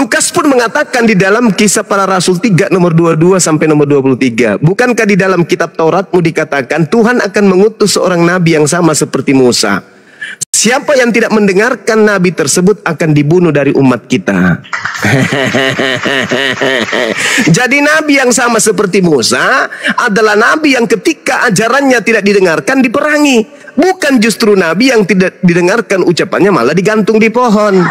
Lukas pun mengatakan di dalam Kisah Para Rasul 3 nomor 22 sampai nomor 23. Bukankah di dalam kitab Tauratmu dikatakan Tuhan akan mengutus seorang nabi yang sama seperti Musa. Siapa yang tidak mendengarkan nabi tersebut akan dibunuh dari umat kita. Jadi nabi yang sama seperti Musa adalah nabi yang ketika ajarannya tidak didengarkan diperangi. Bukan justru nabi yang tidak didengarkan ucapannya malah digantung di pohon.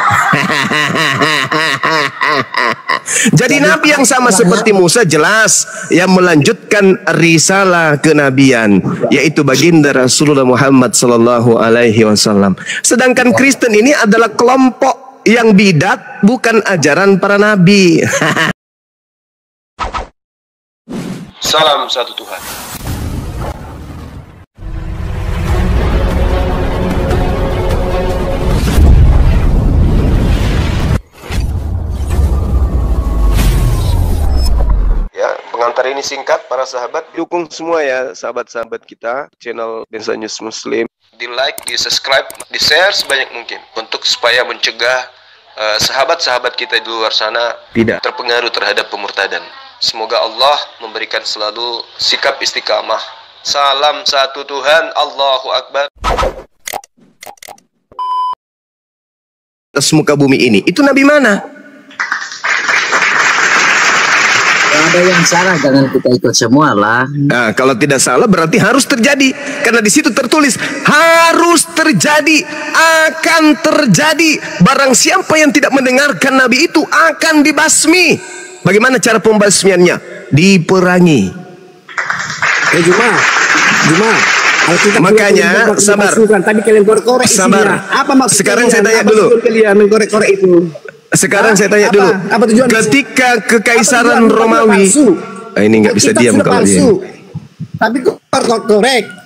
Jadi nabi yang sama seperti Musa jelas yang melanjutkan risalah kenabian, yaitu baginda Rasulullah Muhammad sallallahu alaihi wasallam. Sedangkan Kristen ini adalah kelompok yang bidat, bukan ajaran para nabi. Salam satu Tuhan. Pengantar ini singkat, para sahabat. Dukung semua ya sahabat-sahabat kita, channel Densa News Muslim. Di like, di subscribe, di share sebanyak mungkin. Untuk supaya mencegah sahabat-sahabat kita di luar sana tidak terpengaruh terhadap pemurtadan. Semoga Allah memberikan selalu sikap istiqamah. Salam satu Tuhan, Allahu Akbar. Atas muka bumi ini, itu nabi mana? Ada yang salah, jangan kita ikut semua lah. Nah, kalau tidak salah berarti harus terjadi, karena di situ tertulis harus terjadi, akan terjadi. Barang siapa yang tidak mendengarkan nabi itu akan dibasmi. Bagaimana cara pembasmiannya? Diperangi. Juma. Makanya sabar. Tadi kalian korek-korek sabar. Apa maksudnya? Sekarang saya tanya dulu. Kalian mengkorek-korek itu. Sekarang saya tanya dulu, ketika kekaisaran Romawi, ini nggak bisa diam kalau dia. Tapi korek.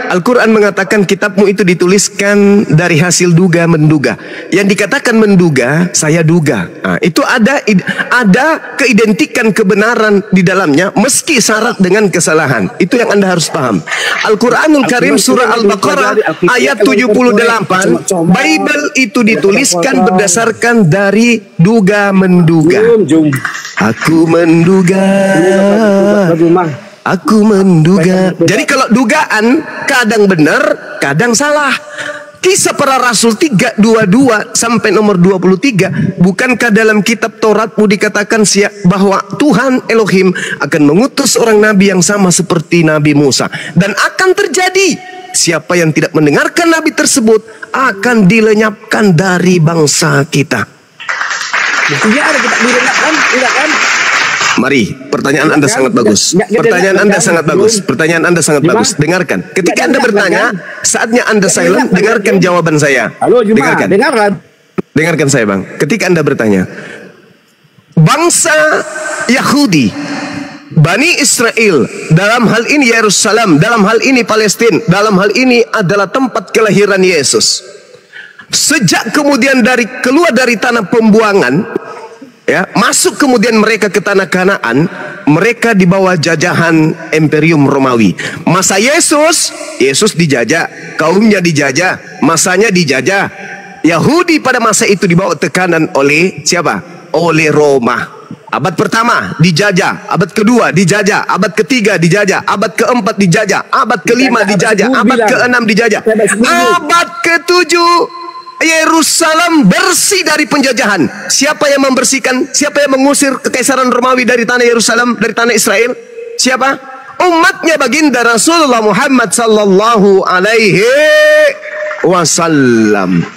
Al-Quran mengatakan kitabmu itu dituliskan dari hasil duga menduga. Yang dikatakan menduga, saya duga. Nah, itu ada keidentikan kebenaran di dalamnya, meski syarat dengan kesalahan. Itu yang Anda harus paham. Al-Quranul Karim surah Al-Baqarah ayat 78, Bible itu dituliskan berdasarkan dari duga menduga. Aku menduga. Aku menduga. Jadi kalau dugaan kadang benar, kadang salah. Kisah Para Rasul 3:22 sampai nomor 23, bukankah dalam kitab Tauratmu dikatakan bahwa Tuhan Elohim akan mengutus orang nabi yang sama seperti Nabi Musa, dan akan terjadi siapa yang tidak mendengarkan nabi tersebut akan dilenyapkan dari bangsa kita. Buktinya ada kita dilenyapkan, tidak kan? Mari, pertanyaan Anda sangat bagus. Pertanyaan Anda sangat bagus. Pertanyaan Anda sangat bagus. Dengarkan. Ketika Anda bertanya, saatnya Anda silent, dengarkan jawaban saya. Halo, dengarkan. Dengarkan saya, Bang. Ketika Anda bertanya, bangsa Yahudi, Bani Israel, dalam hal ini Yerusalem, dalam hal ini Palestina, dalam hal ini adalah tempat kelahiran Yesus. Sejak kemudian keluar dari tanah pembuangan, ya, masuk kemudian mereka ke tanah Kanaan, mereka di bawah jajahan Imperium Romawi. Masa Yesus dijajah, kaumnya dijajah, masanya dijajah. Yahudi pada masa itu dibawa tekanan oleh siapa? Oleh Roma. Abad pertama dijajah, abad kedua dijajah, abad ketiga dijajah, abad keempat dijajah, abad kelima dijajah, abad keenam dijajah, abad ketujuh Yerusalem bersih dari penjajahan. Siapa yang membersihkan? Siapa yang mengusir kekaisaran Romawi dari tanah Yerusalem, dari tanah Israel? Siapa? Umatnya baginda Rasulullah Muhammad sallallahu alaihi wasallam.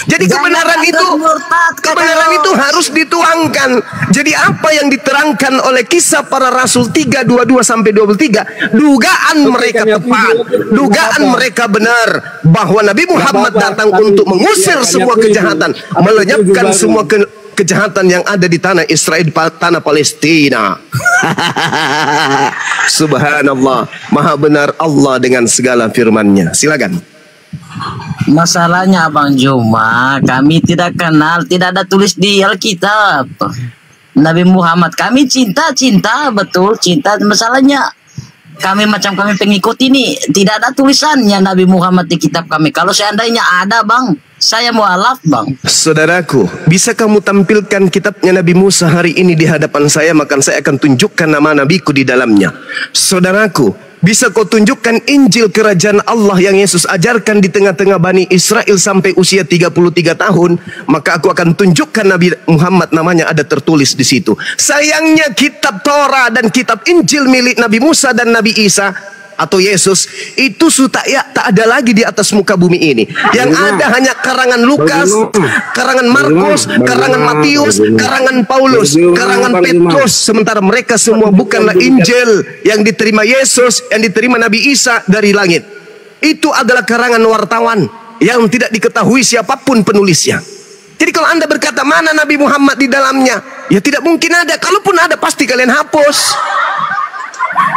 Jadi kebenaran itu harus dituangkan. Jadi apa yang diterangkan oleh Kisah Para Rasul 3:22 sampai 23, dugaan mereka tepat, dugaan mereka benar bahwa Nabi Muhammad datang untuk mengusir semua kejahatan, melenyapkan semua kejahatan yang ada di tanah Israel, tanah Palestina. Subhanallah, maha benar Allah dengan segala firman-Nya. Silakan. Masalahnya Abang Juma, kami tidak kenal, tidak ada tulis di Alkitab Nabi Muhammad. Kami cinta betul, cinta. Masalahnya kami macam kami pengikut ini tidak ada tulisannya Nabi Muhammad di kitab kami. Kalau seandainya ada bang, saya mualaf bang. Saudaraku, bisa kamu tampilkan kitabnya Nabi Musa hari ini di hadapan saya, maka saya akan tunjukkan nama nabiku di dalamnya. Saudaraku, bisa kau tunjukkan Injil kerajaan Allah yang Yesus ajarkan di tengah-tengah Bani Israel sampai usia 33 tahun, maka aku akan tunjukkan Nabi Muhammad namanya ada tertulis di situ. Sayangnya kitab Torah dan kitab Injil milik Nabi Musa dan Nabi Isa atau Yesus itu sudah tak ada lagi di atas muka bumi ini. Yang ada hanya karangan Lukas, karangan Markus, karangan Matius, karangan Paulus, karangan Petrus. Sementara mereka semua bukanlah Injil yang diterima Yesus, yang diterima Nabi Isa dari langit. Itu adalah karangan wartawan yang tidak diketahui siapapun penulisnya. Jadi kalau Anda berkata mana Nabi Muhammad di dalamnya, ya tidak mungkin ada. Kalaupun ada pasti kalian hapus.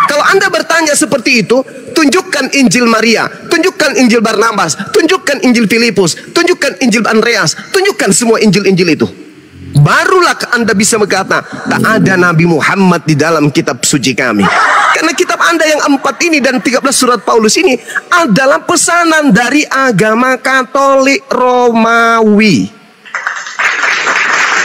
Kalau Anda bertanya seperti itu, tunjukkan Injil Maria, tunjukkan Injil Barnabas, tunjukkan Injil Filipus, tunjukkan Injil Andreas, tunjukkan semua Injil-Injil itu. Barulah Anda bisa berkata, tak ada Nabi Muhammad di dalam kitab suci kami. Karena kitab Anda yang 4 ini dan 13 surat Paulus ini adalah pesanan dari agama Katolik Romawi.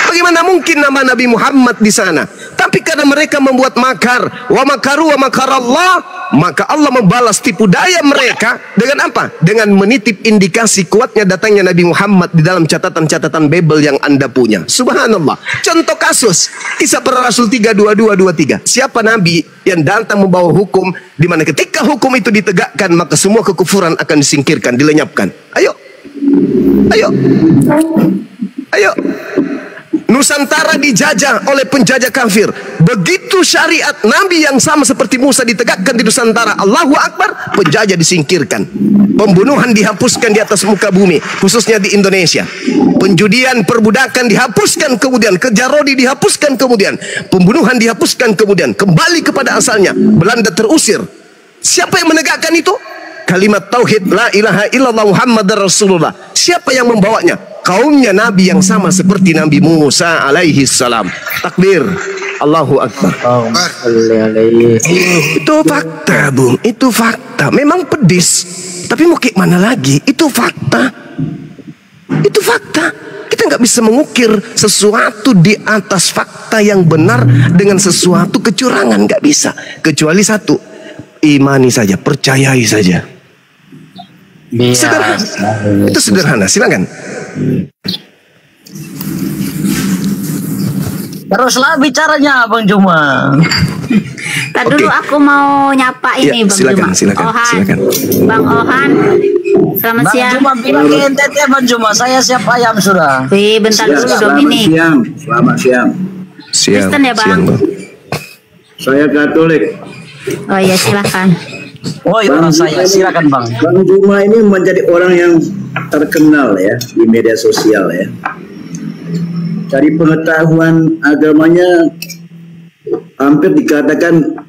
Bagaimana mungkin nama Nabi Muhammad di sana? Tapi karena mereka membuat makar, wa makaru wa makarallah, maka Allah membalas tipu daya mereka dengan apa? Dengan menitip indikasi kuatnya datangnya Nabi Muhammad di dalam catatan-catatan Bible yang Anda punya. Subhanallah. Contoh kasus Kisah Para Rasul 3:22-23. Siapa nabi yang datang membawa hukum di mana ketika hukum itu ditegakkan maka semua kekufuran akan disingkirkan, dilenyapkan. Ayo. Ayo. Ayo. Nusantara dijajah oleh penjajah kafir. Begitu syariat Nabi yang sama seperti Musa ditegakkan di Nusantara, Allahu Akbar, penjajah disingkirkan. Pembunuhan dihapuskan di atas muka bumi, khususnya di Indonesia. Penjudian, perbudakan dihapuskan kemudian, kejarodi dihapuskan kemudian, pembunuhan dihapuskan kemudian, kembali kepada asalnya. Belanda terusir. Siapa yang menegakkan itu? Kalimat tauhid la ilaha illallah Muhammadar Rasulullah. Siapa yang membawanya? Kaumnya Nabi yang sama seperti Nabi Musa alaihi salam. Takbir. Allahu Akbar. Itu fakta, Bung. Itu fakta. Memang pedis. Tapi mau kayak mana lagi? Itu fakta. Itu fakta. Kita nggak bisa mengukir sesuatu di atas fakta yang benar dengan sesuatu kecurangan. Nggak bisa. Kecuali satu. Imani saja. Percayai saja. Sederhana. Itu sederhana. Silakan. Teruslah bicaranya Bang Juma. Dulu aku mau nyapa ini Bang silakan, Juma. silakan, Ohan. silakan. Bang Ohan. Selamat Bang siang. Juma bilang ke NTT Bang Juma, saya siap ayam sudah. Wih, bentar dulu Dominik. Selamat siang. Siang. Kristen ya, Bang? Siang, Bang. Saya Katolik. Oh iya, silakan. Oh iya, orang saya, silakan Bang. Bang Juma ini menjadi orang yang terkenal ya di media sosial ya. Dari pengetahuan agamanya hampir dikatakan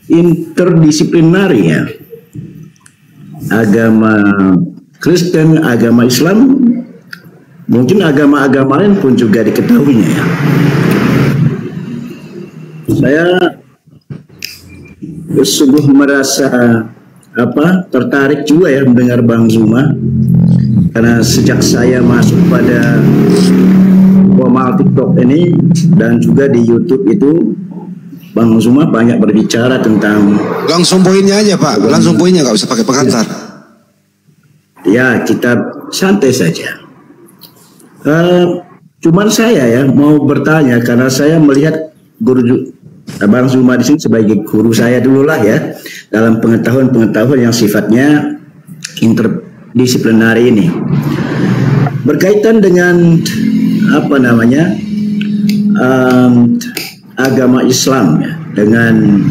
interdisipliner ya. Agama Kristen, agama Islam, mungkin agama-agama lain pun juga diketahuinya ya. Saya sungguh merasa tertarik juga ya mendengar Bang Zuma, karena sejak saya masuk pada formal TikTok ini dan juga di YouTube itu, Bang Zuma banyak berbicara tentang, langsung poinnya aja Pak, langsung poinnya, nggak usah pakai pengantar. Ya, kita santai saja. Cuman saya ya mau bertanya karena saya melihat guru Bang Zuma di sini sebagai guru saya dulu lah ya, dalam pengetahuan yang sifatnya interdisipliner ini, berkaitan dengan agama Islam ya, dengan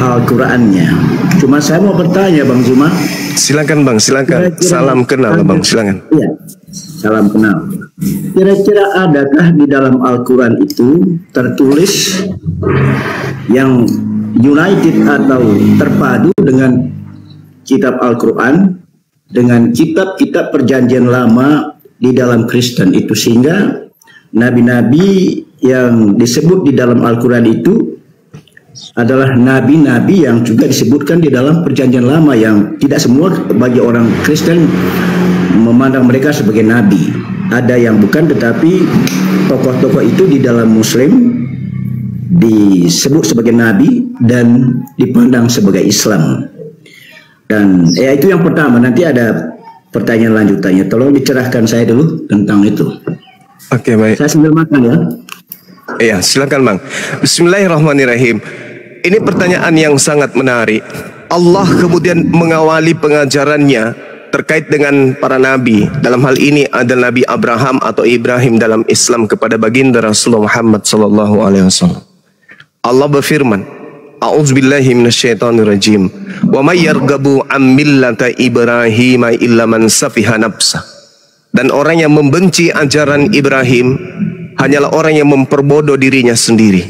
Al-Qurannya. Cuma saya mau bertanya Bang Zuma. Silakan Bang, silakan. Salam kenal Bang, silakan. Iya, salam kenal. Kira-kira adakah di dalam Al-Quran itu tertulis yang united atau terpadu dengan kitab Al-Quran dengan kitab-kitab perjanjian lama di dalam Kristen itu, sehingga nabi-nabi yang disebut di dalam Al-Quran itu adalah nabi-nabi yang juga disebutkan di dalam perjanjian lama, yang tidak semua bagi orang Kristen memandang mereka sebagai nabi. Ada yang bukan, tetapi tokoh-tokoh itu di dalam Muslim disebut sebagai nabi dan dipandang sebagai Islam. Dan ya itu yang pertama. Nanti ada pertanyaan lanjutannya. Tolong dicerahkan saya dulu tentang itu. Oke, baik. Saya sambil makan ya. Iya, silakan Bang. Bismillahirrahmanirrahim. Ini pertanyaan yang sangat menarik. Allah kemudian mengawali pengajarannya terkait dengan para nabi. Dalam hal ini ada Nabi Abraham atau Ibrahim dalam Islam kepada baginda Rasulullah Muhammad SAW. Allah berfirman, A'udzubillahi minasyaitonirrajim. Wa may yarghabu an millata Ibrahim illa man safiha nafsa. Dan orang yang membenci ajaran Ibrahim hanyalah orang yang memperbodoh dirinya sendiri.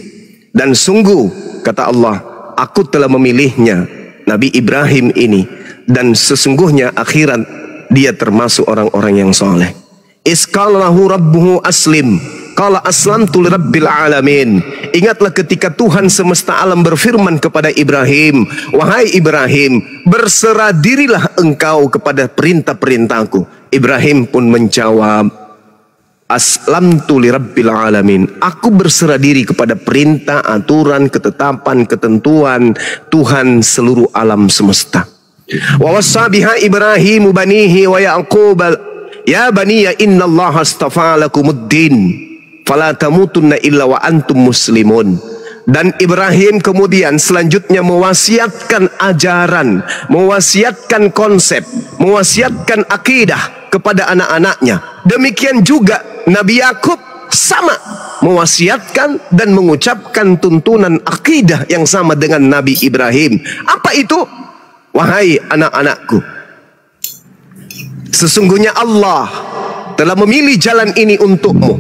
Dan sungguh kata Allah, aku telah memilihnya, Nabi Ibrahim ini, dan sesungguhnya akhirat dia termasuk orang-orang yang soleh. Isqalahu rabbuhu aslim, qala aslamtu lirabbil alamin. Ingatlah ketika Tuhan semesta alam berfirman kepada Ibrahim, wahai Ibrahim, berserah dirilah engkau kepada perintah-perintahku. Ibrahim pun menjawab, aslamtu lirabbil alamin. Aku berserah diri kepada perintah, aturan, ketetapan, ketentuan Tuhan seluruh alam semesta. Wa wassa biha Ibrahim banihi wa Yaqub, ya baniya innallaha astafa lakumuddin fala tamutunna illa wa antum muslimun. Dan Ibrahim kemudian selanjutnya mewasiatkan ajaran, mewasiatkan konsep, mewasiatkan akidah kepada anak-anaknya. Demikian juga Nabi Yakub sama mewasiatkan dan mengucapkan tuntunan akidah yang sama dengan Nabi Ibrahim. Apa itu? Wahai anak-anakku, sesungguhnya Allah telah memilih jalan ini untukmu,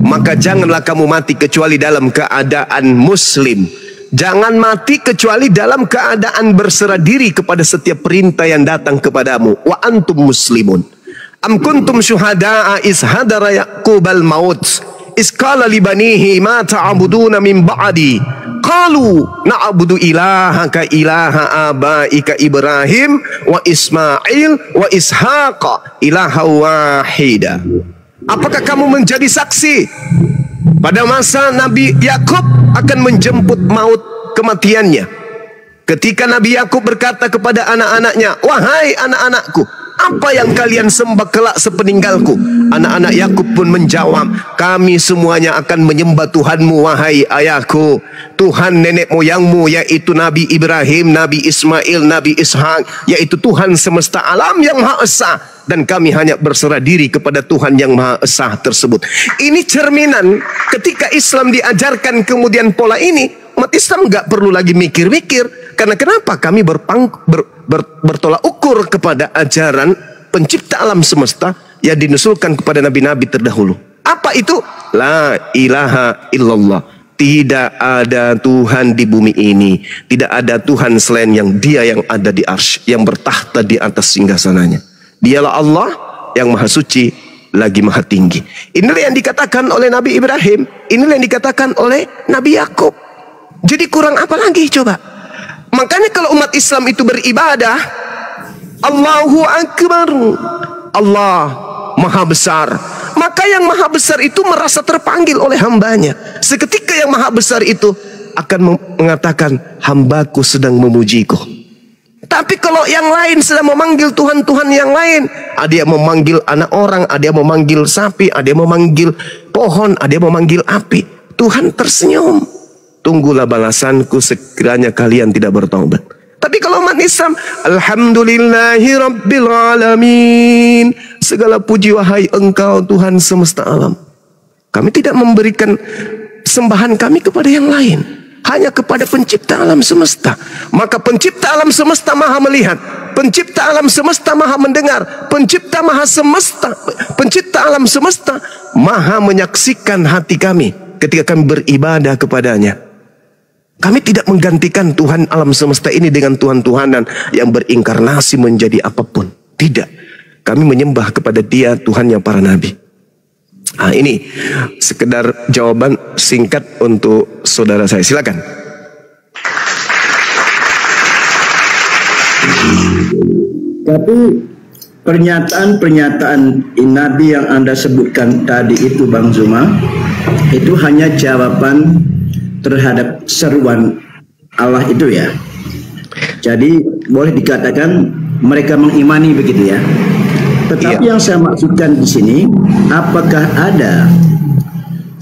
maka janganlah kamu mati kecuali dalam keadaan muslim. Jangan mati kecuali dalam keadaan berserah diri kepada setiap perintah yang datang kepadamu. Wa antum muslimun. Am kuntum syuhada'a is hadara Yaqubal maut is qala li banihi ma ta'buduna min ba'di qalu na'budu ilahaka ilaha abaika Ibrahim wa Ismail wa Ishaqa ilaha wahida. Apakah kamu menjadi saksi pada masa Nabi Yakub akan menjemput maut kematiannya, ketika Nabi Yakub berkata kepada anak-anaknya, wahai anak-anakku, apa yang kalian sembah kelak sepeninggalku? Anak-anak Yakub pun menjawab, kami semuanya akan menyembah Tuhanmu wahai ayahku, Tuhan nenek moyangmu, yaitu Nabi Ibrahim, Nabi Ismail, Nabi Ishak, yaitu Tuhan semesta alam yang Maha Esa, dan kami hanya berserah diri kepada Tuhan yang Maha Esa tersebut. Ini cerminan ketika Islam diajarkan kemudian pola ini, umat Islam nggak perlu lagi mikir-mikir. Karena kenapa? Kami bertolak ukur kepada ajaran pencipta alam semesta yang dinusulkan kepada nabi-nabi terdahulu. Apa itu? La ilaha illallah. Tidak ada Tuhan di bumi ini. Tidak ada Tuhan selain yang Dia yang ada di arsy, yang bertahta di atas singgasananya. Dialah Allah yang maha suci lagi maha tinggi. Inilah yang dikatakan oleh Nabi Ibrahim. Inilah yang dikatakan oleh Nabi Yakub. Jadi kurang apa lagi coba? Makanya kalau umat Islam itu beribadah, Allahu Akbar, Allah Maha Besar, maka yang Maha Besar itu merasa terpanggil oleh hambanya. Seketika yang Maha Besar itu akan mengatakan, hambaku sedang memujiku. Tapi kalau yang lain sedang memanggil Tuhan-Tuhan yang lain, ada yang memanggil anak orang, ada yang memanggil sapi, ada yang memanggil pohon, ada yang memanggil api, Tuhan tersenyum. Tunggulah balasanku sekiranya kalian tidak bertaubat. Tapi kalau umat Islam, alhamdulillahi rabbil alamin, segala puji wahai engkau Tuhan semesta alam. Kami tidak memberikan sembahan kami kepada yang lain, hanya kepada pencipta alam semesta. Maka pencipta alam semesta maha melihat, pencipta alam semesta maha mendengar, pencipta alam semesta maha menyaksikan hati kami ketika kami beribadah kepadanya. Kami tidak menggantikan Tuhan alam semesta ini dengan Tuhan-Tuhanan yang berinkarnasi menjadi apapun. Tidak. Kami menyembah kepada Dia, Tuhan yang para nabi. Nah, ini sekedar jawaban singkat untuk saudara saya. Silakan. Tetapi pernyataan-pernyataan Nabi yang Anda sebutkan tadi itu, Bang Zuma, itu hanya jawaban terhadap seruan Allah itu ya. Jadi boleh dikatakan mereka mengimani begitu ya. Tetapi yang saya maksudkan di sini, apakah ada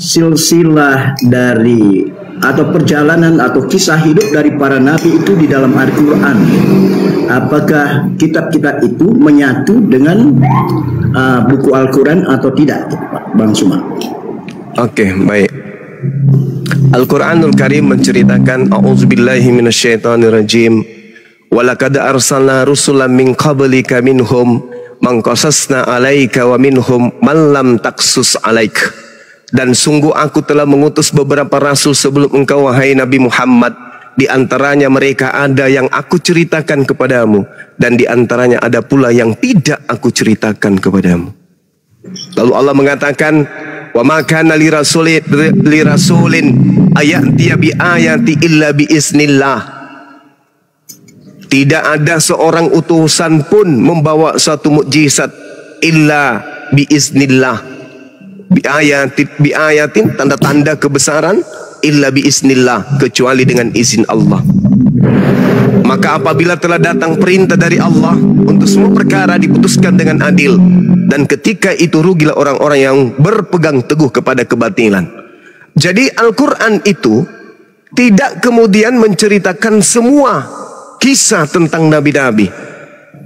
silsilah dari atau perjalanan atau kisah hidup dari para nabi itu di dalam Al-Quran? Apakah kitab-kitab itu menyatu dengan buku Al-Quran atau tidak, Bang Suma? Oke, baik. Al-Quranul Karim menceritakan, a'udzubillahi minasyaitonirrajim, walaqad arsalna rusulan min qablika minhum man qasasna 'alaika wa minhum man lam taqsus 'alaik. Dan sungguh aku telah mengutus beberapa rasul sebelum engkau, wahai Nabi Muhammad. Di antaranya mereka ada yang aku ceritakan kepadamu, dan di antaranya ada pula yang tidak aku ceritakan kepadamu. Lalu Allah mengatakan, wa ma kana li rasulin ayatiya bi ayati illa bi iznillah. Tidak ada seorang utusan pun membawa suatu mukjizat illa bi iznillah. Bi ayatin tanda-tanda kebesaran, illa bi iznillah, kecuali dengan izin Allah. Maka apabila telah datang perintah dari Allah untuk semua perkara diputuskan dengan adil, dan ketika itu rugilah orang-orang yang berpegang teguh kepada kebatilan. Jadi Al-Quran itu tidak kemudian menceritakan semua kisah tentang nabi-nabi.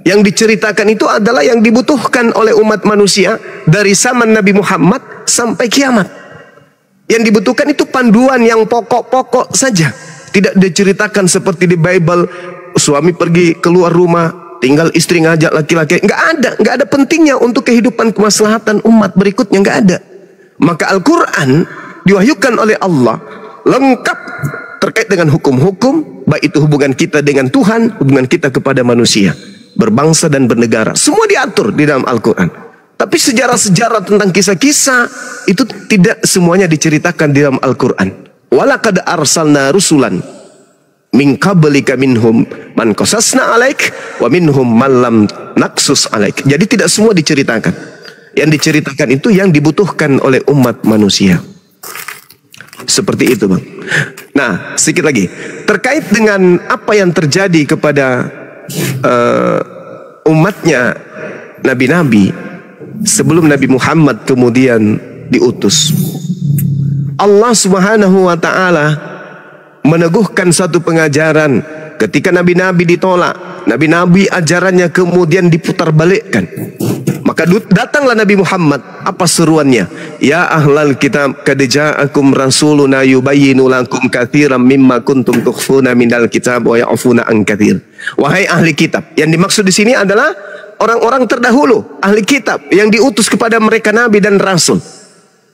Yang diceritakan itu adalah yang dibutuhkan oleh umat manusia dari zaman Nabi Muhammad sampai kiamat. Yang dibutuhkan itu panduan yang pokok-pokok saja. Tidak diceritakan seperti di Bible, suami pergi keluar rumah, tinggal istri ngajak laki-laki. Nggak ada pentingnya untuk kehidupan kemaslahatan umat berikutnya, nggak ada. Maka Al-Quran diwahyukan oleh Allah lengkap terkait dengan hukum-hukum, baik itu hubungan kita dengan Tuhan, hubungan kita kepada manusia, berbangsa dan bernegara, semua diatur di dalam Al-Quran. Tapi sejarah-sejarah tentang kisah-kisah itu tidak semuanya diceritakan di dalam Al-Quran. Walaqad arsalna rusulan min qablika minhum man qasasna 'alaik wa minhum man lam naqsus 'alaik. Jadi tidak semua diceritakan. Yang diceritakan itu yang dibutuhkan oleh umat manusia. Seperti itu, Bang. Nah, sedikit lagi terkait dengan apa yang terjadi kepada umatnya nabi-nabi sebelum Nabi Muhammad kemudian diutus. Allah Subhanahu wa ta'ala meneguhkan satu pengajaran ketika nabi-nabi ditolak, nabi-nabi ajarannya kemudian diputarbalikkan. Maka datanglah Nabi Muhammad. Apa seruannya? Ya ahlal kitab, qad ja'akum rasuluna yubayyinu lakum katsiran mimma kuntum tukhfuna minal kitab wa ya'funa an katsir. Wahai ahli kitab, yang dimaksud di sini adalah orang-orang terdahulu, ahli kitab yang diutus kepada mereka nabi dan rasul.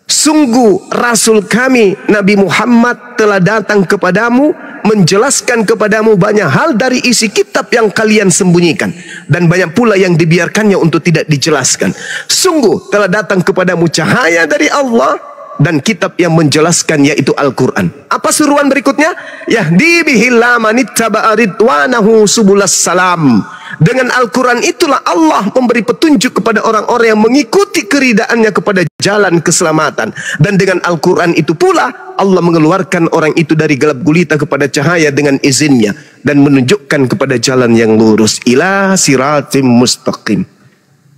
Sungguh rasul kami Nabi Muhammad telah datang kepadamu, menjelaskan kepadamu banyak hal dari isi kitab yang kalian sembunyikan, dan banyak pula yang dibiarkannya untuk tidak dijelaskan. Sungguh telah datang kepadamu cahaya dari Allah dan kitab yang menjelaskan, yaitu Al-Quran. Apa seruan berikutnya? Yahdi bihillah manittaba'a ridwanahu subulas salam. Dengan Al-Quran itulah Allah memberi petunjuk kepada orang-orang yang mengikuti keridaannya kepada jalan keselamatan. Dan dengan Al-Quran itu pula Allah mengeluarkan orang itu dari gelap gulita kepada cahaya dengan izinnya, dan menunjukkan kepada jalan yang lurus, ila siratim mustaqim.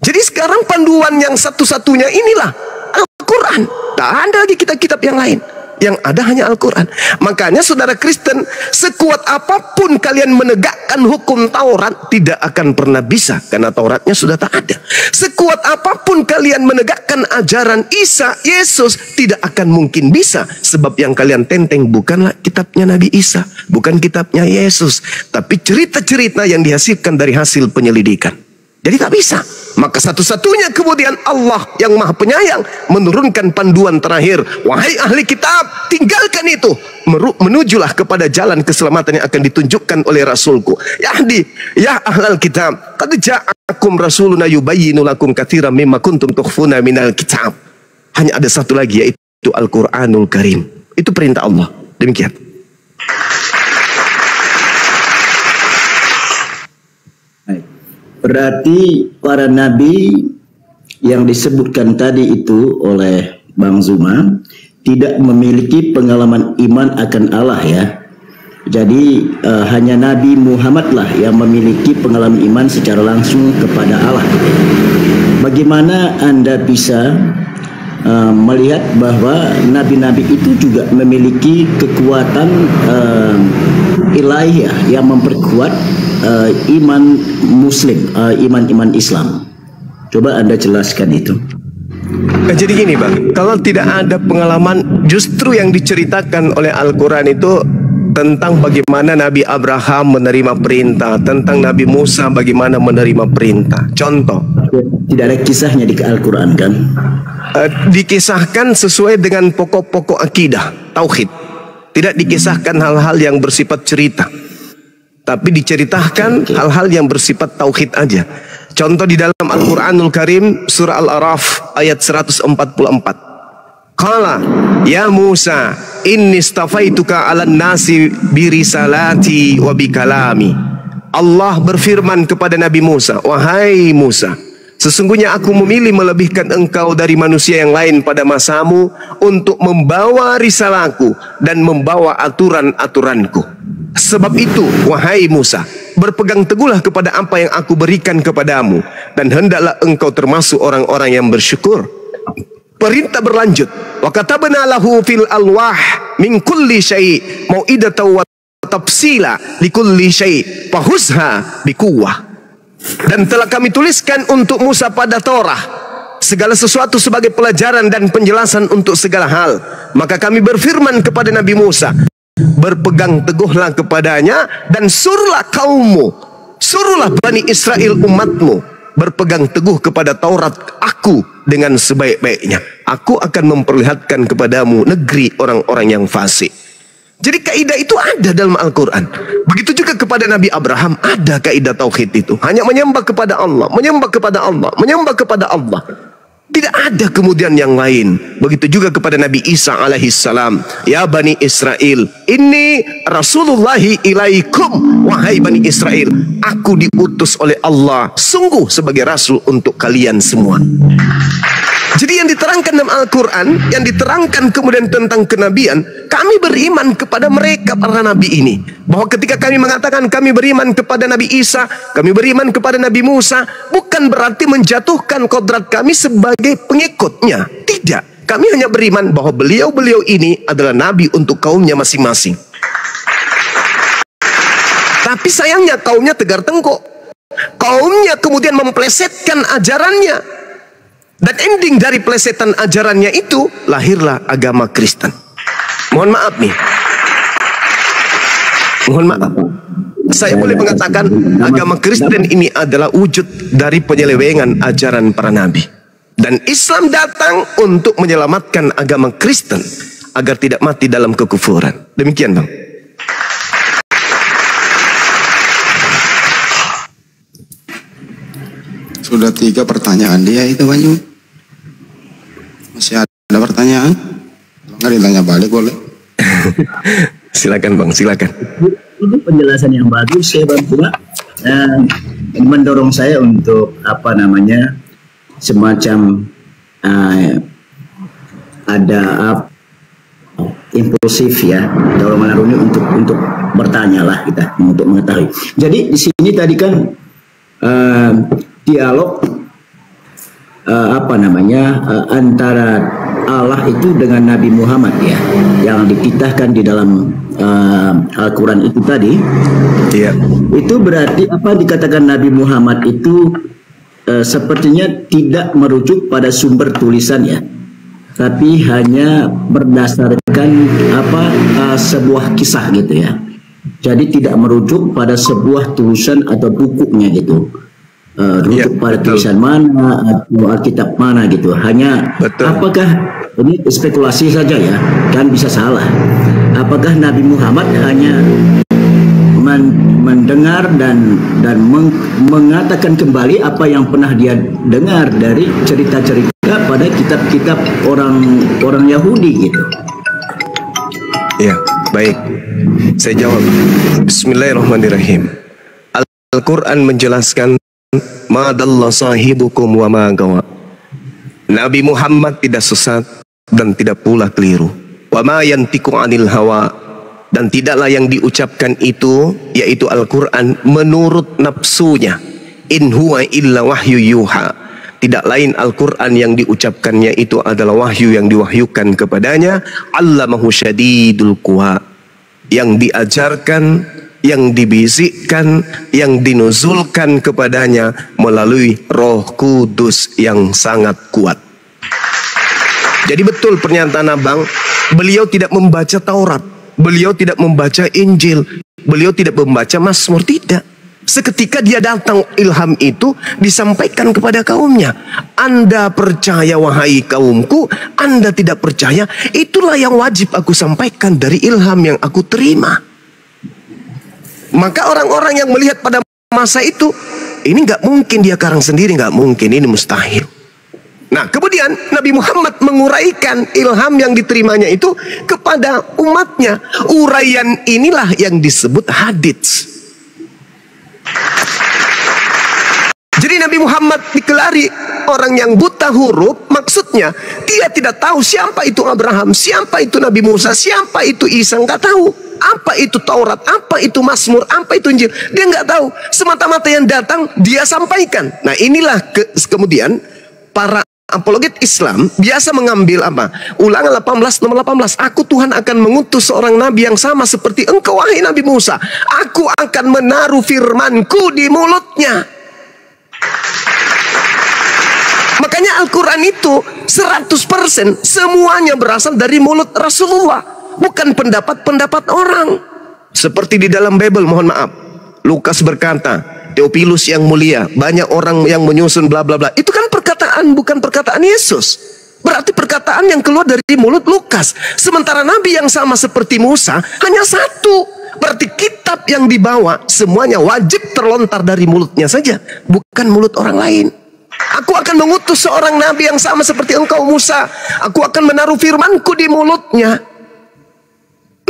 Jadi sekarang panduan yang satu-satunya inilah Al-Quran. Tak ada lagi kitab-kitab yang lain. Yang ada hanya Al-Quran. Makanya saudara Kristen, sekuat apapun kalian menegakkan hukum Taurat, tidak akan pernah bisa, karena Tauratnya sudah tak ada. Sekuat apapun kalian menegakkan ajaran Isa, Yesus, tidak akan mungkin bisa. Sebab yang kalian tenteng bukanlah kitabnya Nabi Isa, bukan kitabnya Yesus, tapi cerita-cerita yang dihasilkan dari hasil penyelidikan. Jadi tak bisa. Maka satu-satunya kemudian Allah yang maha penyayang menurunkan panduan terakhir. Wahai ahli kitab, tinggalkan itu. Menujulah kepada jalan keselamatan yang akan ditunjukkan oleh Rasulku. Yahdi, ya ahlal kitab, qad ja'akum rasuluna yubayyinu lakum katsiran mimma kuntum tukhfuna minal kitab. Hanya ada satu lagi, yaitu Al-Quranul Karim. Itu perintah Allah. Demikian. Berarti para nabi yang disebutkan tadi itu oleh Bang Zuma tidak memiliki pengalaman iman akan Allah ya. Jadi hanya Nabi Muhammad lah yang memiliki pengalaman iman secara langsung kepada Allah. Bagaimana Anda bisa melihat bahwa nabi-nabi itu juga memiliki kekuatan ilahiyah yang memperkuat iman Muslim, iman Islam? Coba Anda jelaskan itu. Jadi gini Bang, kalau tidak ada pengalaman, justru yang diceritakan oleh Al-Quran itu tentang bagaimana Nabi Abraham menerima perintah, tentang Nabi Musa bagaimana menerima perintah. Contoh, tidak ada kisahnya di Al-Quran kan? Dikisahkan sesuai dengan pokok-pokok akidah, tauhid. Tidak dikisahkan hal-hal yang bersifat cerita, tapi diceritakan hal-hal yang bersifat tauhid aja. Contoh di dalam Al-Quranul Karim surah Al-Araf ayat 144. Qala ya Musa inni stafaituka 'alan nasi birisalati wa bikalami. Allah berfirman kepada Nabi Musa, wahai Musa, sesungguhnya aku memilih melebihkan engkau dari manusia yang lain pada masamu untuk membawa risalahku dan membawa aturan-aturanku. Sebab itu, wahai Musa, berpegang teguhlah kepada apa yang aku berikan kepadamu, dan hendaklah engkau termasuk orang-orang yang bersyukur. Perintah berlanjut. Wa katabna lahu fil alwah min kulli syai' mau'idatan wa tafsila li kulli syai' fahuzha biquwwah. Dan telah kami tuliskan untuk Musa pada Torah segala sesuatu sebagai pelajaran dan penjelasan untuk segala hal. Maka kami berfirman kepada Nabi Musa, berpegang teguhlah kepadanya dan suruhlah kaummu, suruhlah Bani Israel umatmu berpegang teguh kepada Taurat aku dengan sebaik-baiknya. Aku akan memperlihatkan kepadamu negeri orang-orang yang fasik. Jadi kaidah itu ada dalam Al-Quran. Begitu juga kepada Nabi Abraham ada kaidah tauhid itu. Hanya menyembah kepada Allah, menyembah kepada Allah, menyembah kepada Allah. Tidak ada kemudian yang lain. Begitu juga kepada Nabi Isa alaihissalam. Ya Bani Israel, ini Rasulullahi ilaikum. Wahai Bani Israel, aku diutus oleh Allah sungguh sebagai Rasul untuk kalian semua. Jadi yang diterangkan dalam Al-Quran, yang diterangkan kemudian tentang kenabian, kami beriman kepada mereka para nabi ini. Bahwa ketika kami mengatakan kami beriman kepada Nabi Isa, kami beriman kepada Nabi Musa, bukan berarti menjatuhkan kodrat kami sebagai pengikutnya. Tidak, kami hanya beriman bahwa beliau-beliau ini adalah nabi untuk kaumnya masing-masing. Tapi sayangnya kaumnya tegar tengkuk. Kaumnya kemudian memplesetkan ajarannya. Dan ending dari pelesetan ajarannya itu lahirlah agama Kristen. Mohon maaf nih. Mohon maaf. Saya boleh mengatakan agama Kristen ini adalah wujud dari penyelewengan ajaran para nabi. Dan Islam datang untuk menyelamatkan agama Kristen agar tidak mati dalam kekufuran. Demikian Bang. Sudah 3 pertanyaan dia itu Banyu. Masih ada pertanyaan? Nggak ditanya balik boleh? Silakan Bang, silakan. Itu penjelasan yang bagus ya Bang, cuma mendorong saya untuk semacam ada impulsif ya, dorongan Aruni untuk bertanya lah kita untuk mengetahui. Jadi di sini tadi kan dialog antara Allah itu dengan Nabi Muhammad ya, yang dititahkan di dalam Al-Quran itu tadi. Iya. Itu berarti apa dikatakan Nabi Muhammad itu sepertinya tidak merujuk pada sumber tulisan ya, tapi hanya berdasarkan sebuah kisah gitu ya. Jadi tidak merujuk pada sebuah tulisan atau bukunya gitu. Rujuk pada tulisan mana atau Alkitab mana gitu. Hanya apakah ini spekulasi saja ya, kan bisa salah. Apakah Nabi Muhammad hanya mendengar dan mengatakan kembali apa yang pernah dia dengar dari cerita-cerita pada kitab-kitab orang Yahudi gitu? Ya, baik. Saya jawab. Bismillahirrahmanirrahim. Al-Quran menjelaskan ma dalla sahibukum wa ma gawa. Nabi Muhammad tidak sesat dan tidak pula keliru. Wa ma yantiqu 'anil hawa, dan tidaklah yang diucapkan itu yaitu Al-Qur'an menurut nafsunya. In huwa illa wahyu yuha. Tidak lain Al-Qur'an yang diucapkannya itu adalah wahyu yang diwahyukan kepadanya. Allamahu syadidul quwa, yang diajarkan, yang dibisikkan, yang dinuzulkan kepadanya melalui Roh Kudus yang sangat kuat. Jadi betul pernyataan Abang, beliau tidak membaca Taurat, beliau tidak membaca Injil, beliau tidak membaca Mazmur, tidak. Seketika dia datang, ilham itu disampaikan kepada kaumnya. Anda percaya wahai kaumku, Anda tidak percaya, itulah yang wajib aku sampaikan dari ilham yang aku terima. Maka orang-orang yang melihat pada masa itu, ini nggak mungkin dia karang sendiri, nggak mungkin, ini mustahil. Nah, kemudian Nabi Muhammad menguraikan ilham yang diterimanya itu kepada umatnya. Uraian inilah yang disebut hadits. Jadi Nabi Muhammad dikelari orang yang buta huruf, maksudnya dia tidak tahu siapa itu Abraham, siapa itu Nabi Musa, siapa itu Isa, nggak tahu. Apa itu Taurat, apa itu Mazmur, apa itu Injil, dia nggak tahu. Semata-mata yang datang dia sampaikan. Nah, inilah kemudian para apologet Islam biasa mengambil apa? Ulangan 18 nomor 18. Aku Tuhan akan mengutus seorang nabi yang sama seperti engkau wahai Nabi Musa. Aku akan menaruh firmanku di mulutnya. Makanya Al-Quran itu 100% semuanya berasal dari mulut Rasulullah, bukan pendapat-pendapat orang. Seperti di dalam Bible, mohon maaf, Lukas berkata, Theophilus yang mulia, banyak orang yang menyusun bla bla bla. Itu kan perkataan, bukan perkataan Yesus. Berarti perkataan yang keluar dari mulut Lukas. Sementara nabi yang sama seperti Musa hanya satu. Berarti kitab yang dibawa semuanya wajib terlontar dari mulutnya saja, bukan mulut orang lain. Aku akan mengutus seorang nabi yang sama seperti engkau Musa. Aku akan menaruh firmanku di mulutnya.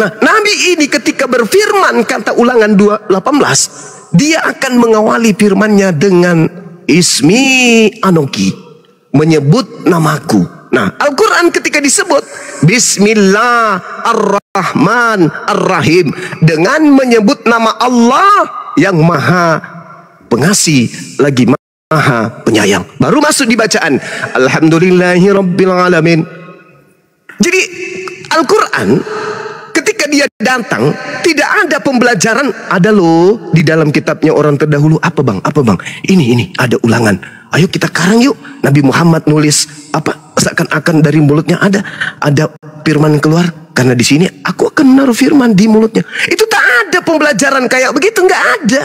Nah, nabi ini ketika berfirman, kata Ulangan 2:18, dia akan mengawali firmannya dengan Ismi Anoki, menyebut namaku. Nah, Al-Quran ketika disebut Bismillahirrahmanirrahim, dengan menyebut nama Allah yang maha pengasih lagi maha penyayang, baru masuk di bacaan Alhamdulillahirrabbilalamin. Jadi Al-Quran ketika dia datang tidak ada pembelajaran. Ada loh di dalam kitabnya orang terdahulu. Apa bang? Apa bang? Ini ada ulangan. Ayo kita karang yuk. Nabi Muhammad nulis apa? Seakan-akan dari mulutnya ada firman keluar. Karena di sini aku akan menaruh firman di mulutnya. Itu tak ada pembelajaran kayak begitu, nggak ada.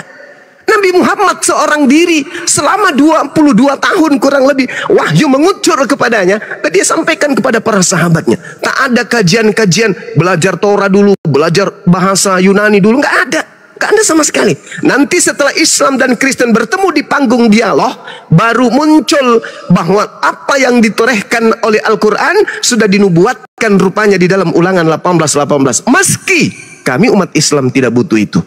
Nabi Muhammad seorang diri selama 22 tahun kurang lebih wahyu mengucur kepadanya dan dia sampaikan kepada para sahabatnya. Tak ada kajian-kajian belajar Torah dulu, belajar bahasa Yunani dulu, nggak ada. Nggak ada sama sekali. Nanti setelah Islam dan Kristen bertemu di panggung dialog, baru muncul bahwa apa yang ditorehkan oleh Al-Quran sudah dinubuatkan rupanya di dalam Ulangan 18:18. Meski kami umat Islam tidak butuh itu.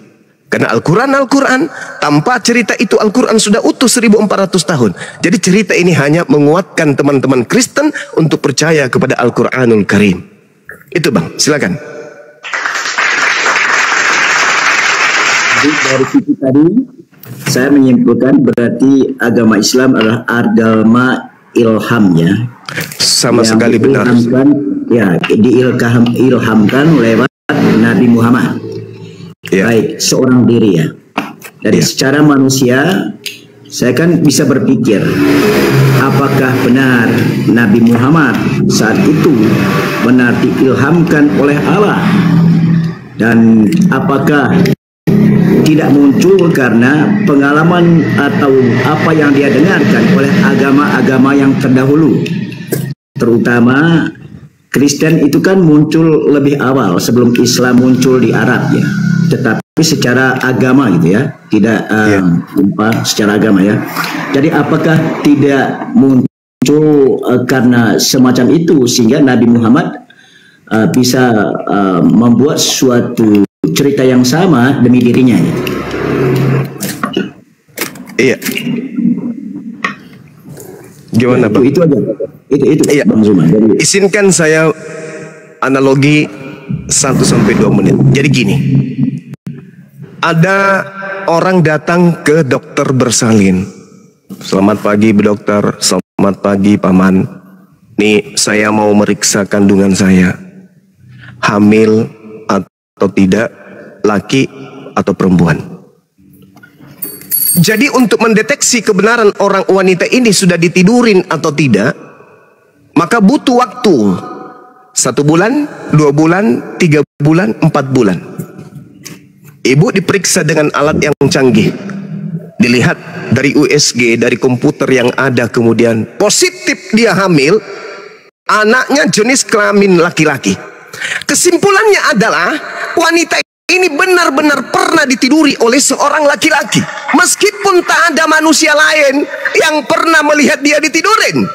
Karena Al-Quran, tanpa cerita itu Al-Quran sudah utuh 1400 tahun. Jadi cerita ini hanya menguatkan teman-teman Kristen untuk percaya kepada Al-Quranul Karim. Itu bang, silakan. Dari situ tadi saya menyimpulkan berarti agama Islam adalah agama ilham ya. Sama sekali benar. Ya, diilhamkan lewat Nabi Muhammad. Ya. Baik, seorang diri ya. Dari secara manusia, saya kan bisa berpikir, apakah benar Nabi Muhammad saat itu benar diilhamkan oleh Allah? Dan apakah tidak muncul karena pengalaman atau apa yang dia dengarkan oleh agama-agama yang terdahulu? Terutama Kristen itu kan muncul lebih awal sebelum Islam muncul di Arab ya. Tetapi secara agama gitu ya, tidak secara agama ya. Jadi apakah tidak muncul karena semacam itu sehingga Nabi Muhammad bisa membuat suatu cerita yang sama demi dirinya? Iya. Gimana Bang? Itu aja. Itu Iya. Bang Zuma. Jadi, Izinkan saya analogi 1-2 menit. Jadi gini, ada orang datang ke dokter bersalin. Selamat pagi Bu Dokter, selamat pagi Paman. Nih saya mau meriksa kandungan saya, hamil atau tidak, laki atau perempuan. Jadi untuk mendeteksi kebenaran orang wanita ini sudah ditidurin atau tidak, maka butuh waktu 1 bulan, 2 bulan, 3 bulan, 4 bulan. Ibu diperiksa dengan alat yang canggih, dilihat dari USG, dari komputer yang ada, kemudian positif dia hamil, anaknya jenis kelamin laki-laki. Kesimpulannya adalah wanita ini benar-benar pernah ditiduri oleh seorang laki-laki, meskipun tak ada manusia lain yang pernah melihat dia ditidurin.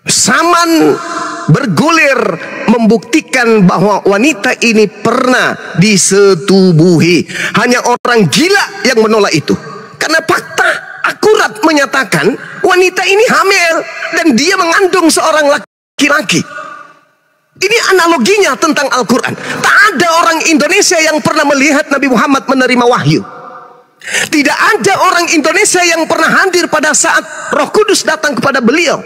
Zaman bergulir membuktikan bahwa wanita ini pernah disetubuhi. Hanya orang gila yang menolak itu, karena fakta akurat menyatakan wanita ini hamil dan dia mengandung seorang laki-laki. Ini analoginya tentang Al-Quran. Tak ada orang Indonesia yang pernah melihat Nabi Muhammad menerima wahyu. Tidak ada orang Indonesia yang pernah hadir pada saat Roh Kudus datang kepada beliau.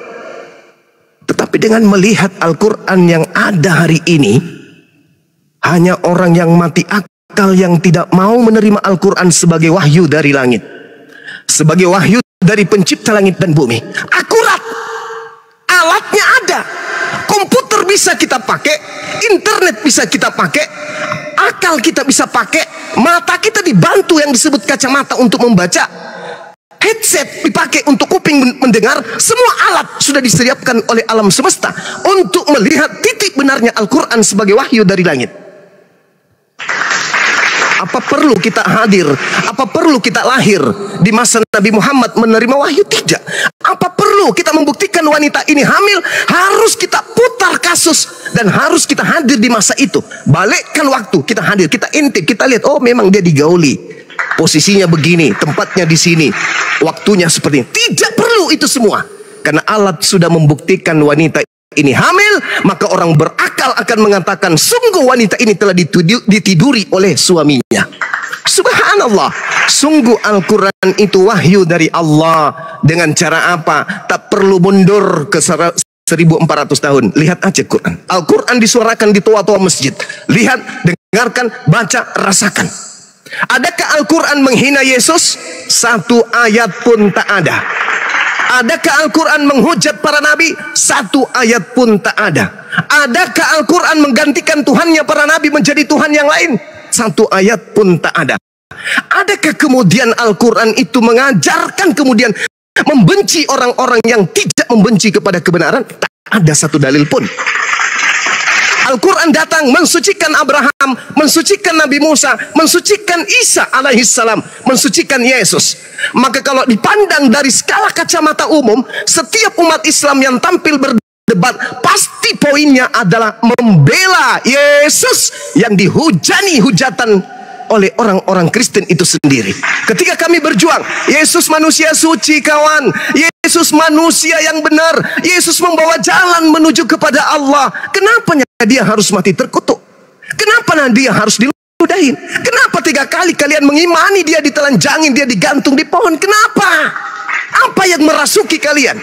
Tetapi dengan melihat Al-Quran yang ada hari ini, hanya orang yang mati akal yang tidak mau menerima Al-Quran sebagai wahyu dari langit, sebagai wahyu dari pencipta langit dan bumi. Akurat, alatnya ada, komputer bisa kita pakai, internet bisa kita pakai, akal kita bisa pakai, mata kita dibantu yang disebut kacamata untuk membaca, headset dipakai untuk kuping mendengar. Semua alat sudah disediakan oleh alam semesta untuk melihat titik benarnya Al-Quran sebagai wahyu dari langit. Apa perlu kita hadir? Apa perlu kita lahir di masa Nabi Muhammad menerima wahyu? Tidak. Apa perlu kita membuktikan wanita ini hamil? Harus kita putar kasus dan harus kita hadir di masa itu. Balikkan waktu, kita hadir, kita intip, kita lihat, oh memang dia digauli, posisinya begini, tempatnya di sini, waktunya seperti ini. Tidak perlu itu semua, karena alat sudah membuktikan wanita ini hamil. Maka orang berakal akan mengatakan, sungguh wanita ini telah ditiduri oleh suaminya. Subhanallah, sungguh Al-Quran itu wahyu dari Allah. Dengan cara apa? Tak perlu mundur ke 1400 tahun. Lihat aja Quran. Al-Quran disuarakan di toa-toa masjid. Lihat, dengarkan, baca, rasakan. Adakah Al-Quran menghina Yesus? Satu ayat pun tak ada. Adakah Al-Quran menghujat para nabi? Satu ayat pun tak ada. Adakah Al-Quran menggantikan Tuhannya para nabi menjadi Tuhan yang lain? Satu ayat pun tak ada. Adakah kemudian Al-Quran itu mengajarkan kemudian membenci orang-orang yang tidak membenci kepada kebenaran? Tak ada satu dalil pun. Al-Quran datang mensucikan Abraham, mensucikan Nabi Musa, mensucikan Isa alaihissalam, mensucikan Yesus. Maka kalau dipandang dari skala kacamata umum, setiap umat Islam yang tampil berdebat pasti poinnya adalah membela Yesus yang dihujani hujatan oleh orang-orang Kristen itu sendiri. Ketika kami berjuang, Yesus manusia suci kawan, Yesus manusia yang benar, Yesus membawa jalan menuju kepada Allah. Kenapa dia harus mati terkutuk? Kenapa dia harus diludahin? Kenapa 3 kali kalian mengimani dia ditelanjangin, dia digantung di pohon? Kenapa? Apa yang merasuki kalian?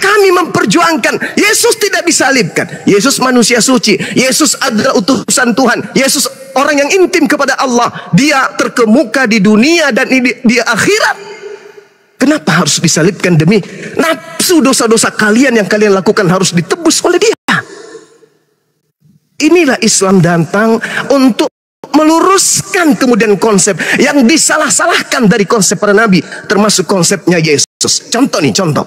Kami memperjuangkan Yesus tidak disalibkan. Yesus manusia suci. Yesus adalah utusan Tuhan. Yesus orang yang intim kepada Allah. Dia terkemuka di dunia dan di akhirat. Kenapa harus disalibkan? Demi nafsu dosa-dosa kalian yang kalian lakukan harus ditebus oleh dia. Inilah Islam datang untuk meluruskan kemudian konsep yang disalah-salahkan dari konsep para nabi, termasuk konsepnya Yesus. Contoh nih, contoh.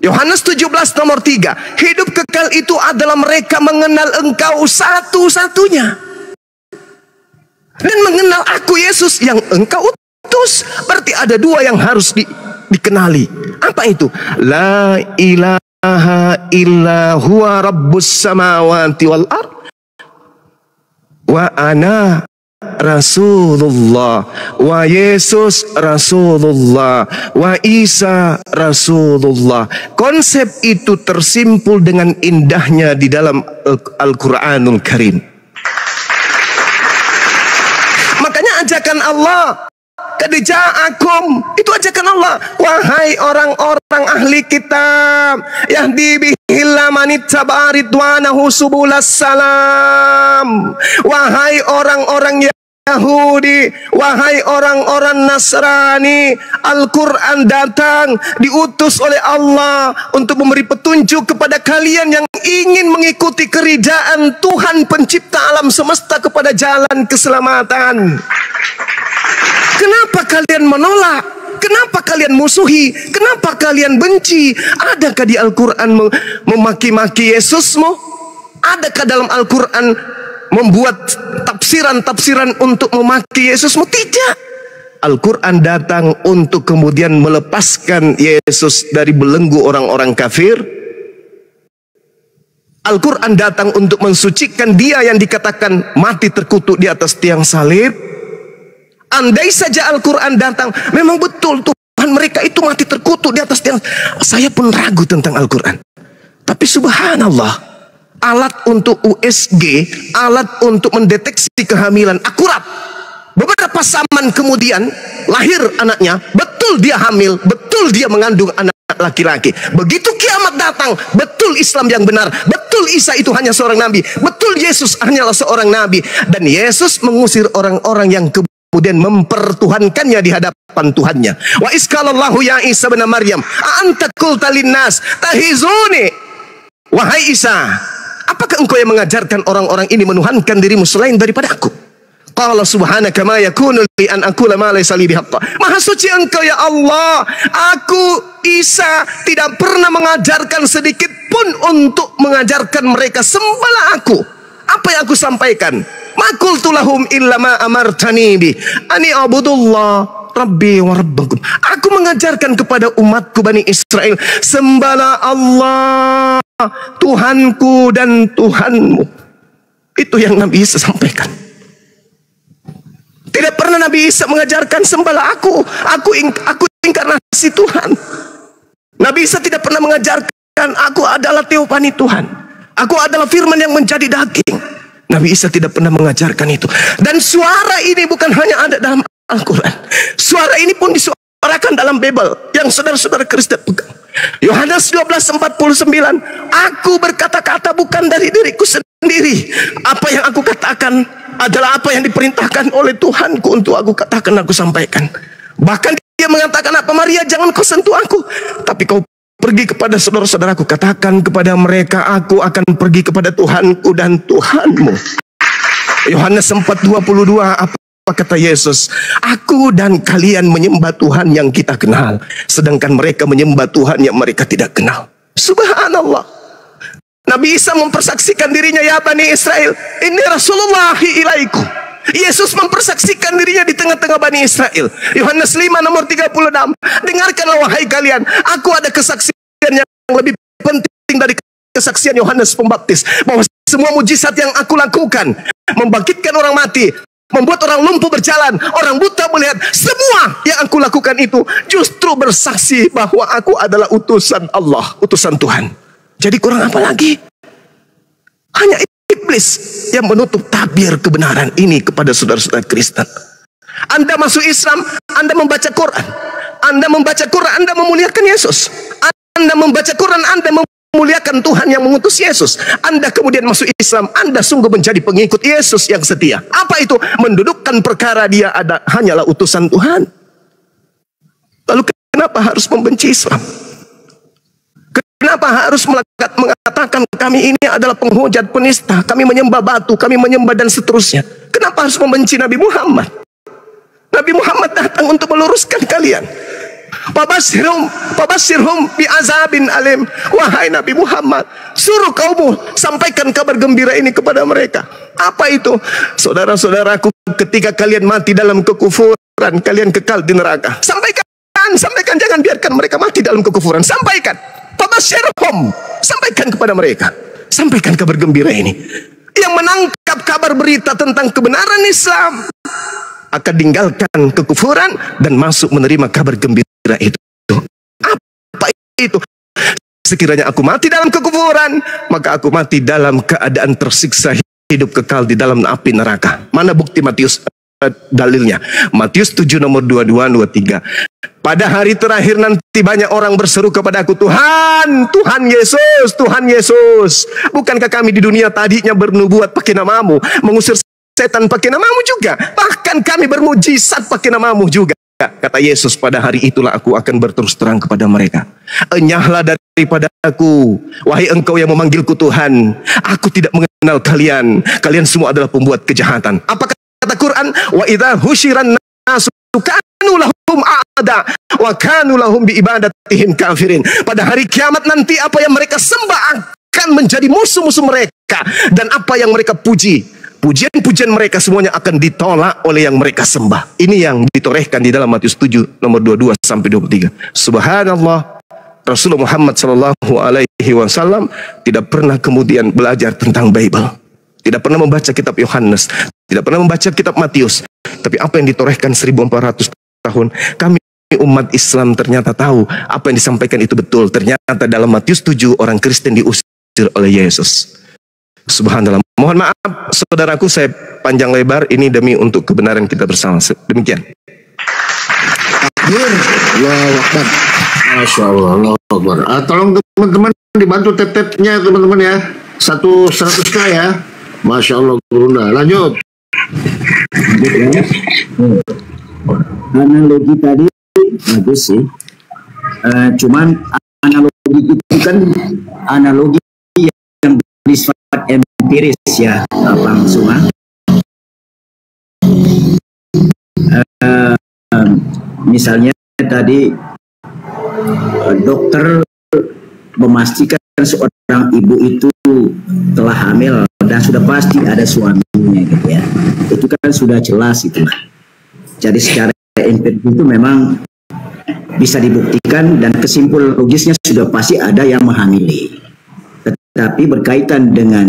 Yohanes 17 nomor 3. Hidup kekal itu adalah mereka mengenal Engkau satu-satunya dan mengenal Aku Yesus yang Engkau utus. Berarti ada 2 yang harus dikenali. Apa itu? La ilaha illa huwa rabbus samawati wal ard wa ana Rasulullah, wa Yesus Rasulullah, wa Isa Rasulullah. Konsep itu tersimpul dengan indahnya di dalam Al-Quranul Karim. Makanya ajakan Allah, qad ja'akum, itu ajakan Allah. Wahai orang-orang ahli kitab, yahdi bihillah manittabaa ridwanahu subulas salam. Wahai orang-orang Yahudi, wahai orang-orang Nasrani, Al-Quran datang diutus oleh Allah untuk memberi petunjuk kepada kalian yang ingin mengikuti keridaan Tuhan pencipta alam semesta kepada jalan keselamatan. Kenapa kalian menolak? Kenapa kalian musuhi? Kenapa kalian benci? Adakah di Al-Quran memaki-maki Yesusmu? Adakah dalam Al-Quran membuat tafsiran-tafsiran untuk memaki Yesusmu? Tidak. Al-Quran datang untuk kemudian melepaskan Yesus dari belenggu orang-orang kafir. Al-Quran datang untuk mensucikan dia yang dikatakan mati terkutuk di atas tiang salib. Andai saja Al-Quran datang, memang betul Tuhan mereka itu mati terkutuk di atas tiang. Saya pun ragu tentang Al-Quran. Tapi subhanallah, alat untuk USG, alat untuk mendeteksi kehamilan akurat. Beberapa zaman kemudian lahir anaknya, betul dia hamil, betul dia mengandung anak laki-laki. Begitu kiamat datang, betul Islam yang benar, betul Isa itu hanya seorang nabi, betul Yesus hanyalah seorang nabi. Dan Yesus mengusir orang-orang yang kemudian mempertuhankannya di hadapan Tuhannya. Wa iskalallahu ya Isa bin Maryam, a'anta qulta linnas tahizuni. Wahai Isa, apakah engkau yang mengajarkan orang-orang ini menuhankan dirimu selain daripada aku? Qala subhanaka ma yakunu li an aqula ma laysa li bihaqq. Maha suci engkau ya Allah, aku Isa tidak pernah mengajarkan sedikit pun untuk mengajarkan mereka sembahlah aku. Apa yang aku sampaikan? Ma qultu lahum illa ma amartani bi ani abudullah Rabbi wa rabbakum. Aku mengajarkan kepada umatku Bani Israel, sembahlah Allah, Tuhanku dan Tuhanmu. Itu yang Nabi Isa sampaikan. Tidak pernah Nabi Isa mengajarkan sembahlah aku inkarnasi Tuhan. Nabi Isa tidak pernah mengajarkan aku adalah teopani Tuhan, aku adalah firman yang menjadi daging. Nabi Isa tidak pernah mengajarkan itu. Dan suara ini bukan hanya ada dalam Al-Quran, suara ini pun disuarakan dalam Bible yang saudara-saudara Kristen pegang. Yohanes 12:49, aku berkata-kata bukan dari diriku sendiri, apa yang aku katakan adalah apa yang diperintahkan oleh Tuhanku untuk aku katakan, aku sampaikan. Bahkan dia mengatakan apa, Maria jangan kau sentuh aku, tapi kau pergi kepada saudara-saudaraku, katakan kepada mereka aku akan pergi kepada Tuhanku dan Tuhanmu. Yohanes 4:22, apa kata Yesus? Aku dan kalian menyembah Tuhan yang kita kenal, sedangkan mereka menyembah Tuhan yang mereka tidak kenal. Subhanallah. Nabi Isa mempersaksikan dirinya, ya Bani Israel, ini Rasulullahi ilaikum. Yesus mempersaksikan dirinya di tengah-tengah Bani Israel. Yohanes 5:36, dengarkanlah wahai kalian, aku ada kesaksian yang lebih penting dari kesaksian Yohanes Pembaptis, bahwa semua mujizat yang aku lakukan, membangkitkan orang mati, membuat orang lumpuh berjalan, orang buta melihat, semua yang aku lakukan itu justru bersaksi bahwa aku adalah utusan Allah, utusan Tuhan. Jadi kurang apa lagi? Hanya iblis yang menutup tabir kebenaran ini kepada saudara-saudara Kristen. Anda masuk Islam, Anda membaca Quran, Anda membaca Quran, Anda memuliakan Yesus. Anda membaca Quran, Anda memuliakan Tuhan yang mengutus Yesus. Anda kemudian masuk Islam, Anda sungguh menjadi pengikut Yesus yang setia. Apa itu? Mendudukkan perkara dia hanyalah utusan Tuhan. Lalu kenapa harus membenci Islam? Kenapa harus mengatakan kami ini adalah penghujat, penista, kami menyembah batu, kami menyembah dan seterusnya? Kenapa harus membenci Nabi Muhammad? Nabi Muhammad datang untuk meluruskan kalian. Fabashirhum bi azabin alim. Wahai Nabi Muhammad, suruh kaummu sampaikan kabar gembira ini kepada mereka. Apa itu? Saudara-saudaraku, ketika kalian mati dalam kekufuran, kalian kekal di neraka. Sampaikan, jangan biarkan mereka mati dalam kekufuran. Sampaikan. Fabashirhum, sampaikan kepada mereka, sampaikan kabar gembira ini. yang menangkap kabar berita tentang kebenaran Islam akan tinggalkan kekufuran dan masuk menerima kabar gembira itu. Apa itu? Sekiranya aku mati dalam kekufuran, maka aku mati dalam keadaan tersiksa hidup kekal di dalam api neraka. Mana bukti Matius? Dalilnya Matius 7 nomor 22-23. Pada hari terakhir nanti banyak orang berseru kepadaku, Tuhan, Tuhan Yesus, Tuhan Yesus, bukankah kami di dunia tadinya bernubuat pakai namamu, mengusir setan pakai namamu juga, bahkan kami bermujizat pakai namamu juga. Kata Yesus, pada hari itulah aku akan berterus terang kepada mereka, enyahlah daripada aku, wahai engkau yang memanggilku Tuhan, aku tidak mengenal kalian, kalian semua adalah pembuat kejahatan. Apa kata Quran? Wa idza husyiran nasu kanu lahum a'da wa kanu lahum bi ibadatihim kafirin. Pada hari kiamat nanti apa yang mereka sembah akan menjadi musuh-musuh mereka, dan apa yang mereka puji, pujian-pujian mereka semuanya akan ditolak oleh yang mereka sembah. Ini yang ditorehkan di dalam Matius 7 nomor 22-23. Subhanallah, Rasulullah Muhammad sallallahu alaihi wasallam tidak pernah kemudian belajar tentang Bible, tidak pernah membaca kitab Yohanes, tidak pernah membaca kitab Matius. Tapi apa yang ditorehkan 1400 tahun, kami umat Islam ternyata tahu apa yang disampaikan itu betul. Ternyata dalam Matius 7 orang Kristen diusir oleh Yesus. Subhanallah. Mohon maaf saudaraku, saya panjang lebar, ini demi untuk kebenaran kita bersama. Demikian. Takbir, Allahu Akbar. Masya Allah, Allahu Akbar. Tolong teman-teman dibantu tet-tetnya teman-teman ya. 100k ya. Masya Allah, Bunda. Lanjut. Analogi tadi bagus sih. Cuman analogi itu kan analogi yang bersifat empiris ya, Bang Suma. Misalnya tadi dokter memastikan seorang ibu itu telah hamil dan sudah pasti ada suaminya gitu ya. Itu kan sudah jelas itu. Jadi secara empiris itu memang bisa dibuktikan dan kesimpulan logisnya sudah pasti ada yang menghamili. Tetapi berkaitan dengan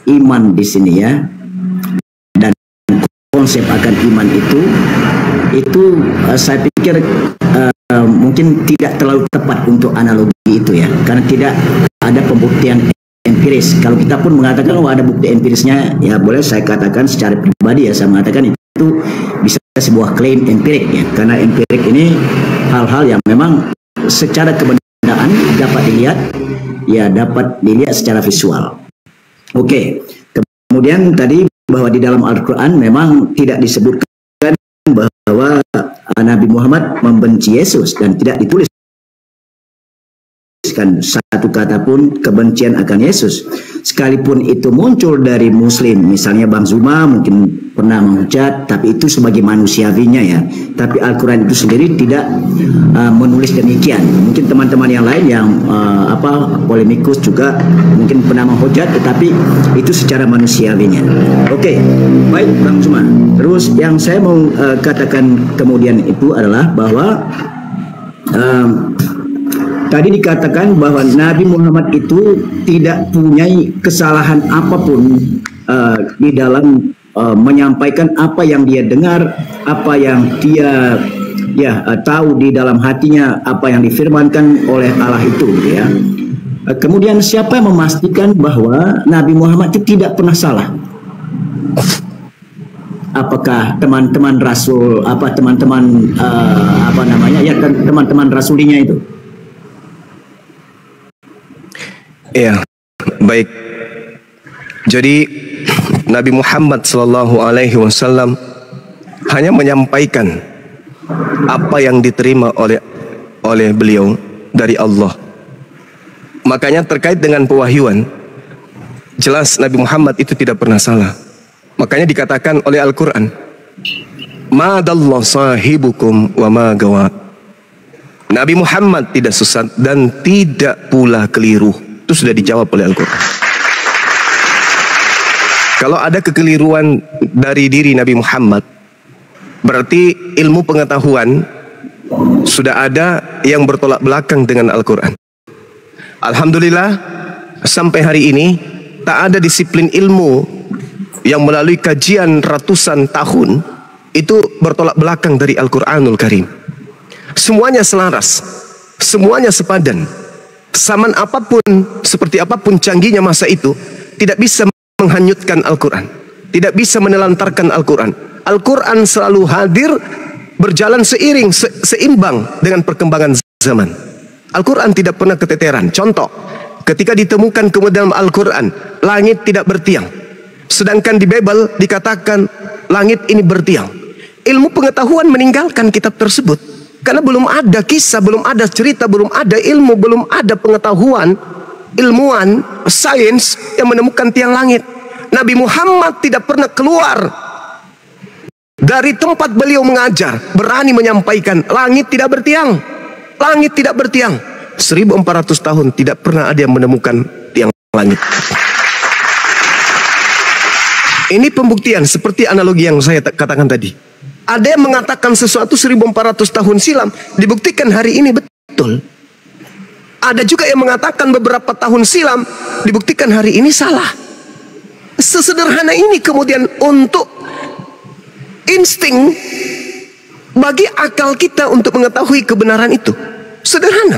iman di sini ya, dan konsep akan iman itu saya pikir mungkin tidak terlalu tepat untuk analogi itu ya, karena tidak ada pembuktian empiris. Kalau kita pun mengatakan ada bukti empirisnya, ya boleh saya katakan secara pribadi ya, saya mengatakan itu bisa sebuah klaim empirik ya, karena empirik ini hal-hal yang memang secara kebenaran dapat dilihat secara visual. Oke. Kemudian tadi bahwa di dalam Al-Quran memang tidak disebutkan bahwa Nabi Muhammad membenci Yesus, dan tidak dituliskan satu kata pun kebencian akan Yesus. Sekalipun itu muncul dari Muslim, misalnya Bang Zuma mungkin pernah menghujat, tapi itu sebagai manusiawinya ya. Tapi Al-Quran itu sendiri tidak menulis demikian. Mungkin teman-teman yang lain yang polemikus juga mungkin pernah menghujat, tetapi itu secara manusiawinya. Oke, baik Bang Zuma. Terus yang saya mau katakan kemudian itu adalah bahwa tadi dikatakan bahwa Nabi Muhammad itu tidak punya kesalahan apapun di dalam menyampaikan apa yang dia dengar, apa yang dia tahu di dalam hatinya, apa yang difirmankan oleh Allah itu, gitu ya. Kemudian siapa yang memastikan bahwa Nabi Muhammad itu tidak pernah salah? Apakah teman-teman Rasul, teman-teman teman-teman Rasulinya itu? Ya, baik. Jadi Nabi Muhammad sallallahu alaihi wasallam hanya menyampaikan apa yang diterima oleh beliau dari Allah. Makanya terkait dengan pewahyuan, jelas Nabi Muhammad itu tidak pernah salah. Makanya dikatakan oleh Al-Quran, ma dalla sahibukum wa ma gawa. Nabi Muhammad tidak sesat dan tidak pula keliru. Itu sudah dijawab oleh Al-Quran. Kalau ada kekeliruan dari diri Nabi Muhammad, berarti ilmu pengetahuan sudah ada yang bertolak belakang dengan Al-Quran. Alhamdulillah, sampai hari ini tak ada disiplin ilmu yang melalui kajian ratusan tahun itu bertolak belakang dari Al-Quranul Karim. Semuanya selaras, semuanya sepadan. Zaman apapun, seperti apapun canggihnya masa itu, tidak bisa menghanyutkan Al-Quran, tidak bisa menelantarkan Al-Quran. Al-Quran selalu hadir, berjalan seiring, seimbang dengan perkembangan zaman. Al-Quran tidak pernah keteteran. Contoh, ketika ditemukan kemudian Al-Quran, langit tidak bertiang. Sedangkan di Bible dikatakan langit ini bertiang. Ilmu pengetahuan meninggalkan kitab tersebut. Karena belum ada kisah, belum ada cerita, belum ada ilmu, belum ada pengetahuan, ilmuwan, sains yang menemukan tiang langit. Nabi Muhammad tidak pernah keluar dari tempat beliau mengajar, berani menyampaikan langit tidak bertiang. Langit tidak bertiang. 1400 tahun tidak pernah ada yang menemukan tiang langit. Ini pembuktian seperti analogi yang saya katakan tadi. Ada yang mengatakan sesuatu 1400 tahun silam, dibuktikan hari ini betul. Ada juga yang mengatakan beberapa tahun silam, dibuktikan hari ini salah. Sesederhana ini kemudian untuk insting bagi akal kita untuk mengetahui kebenaran itu. Sederhana.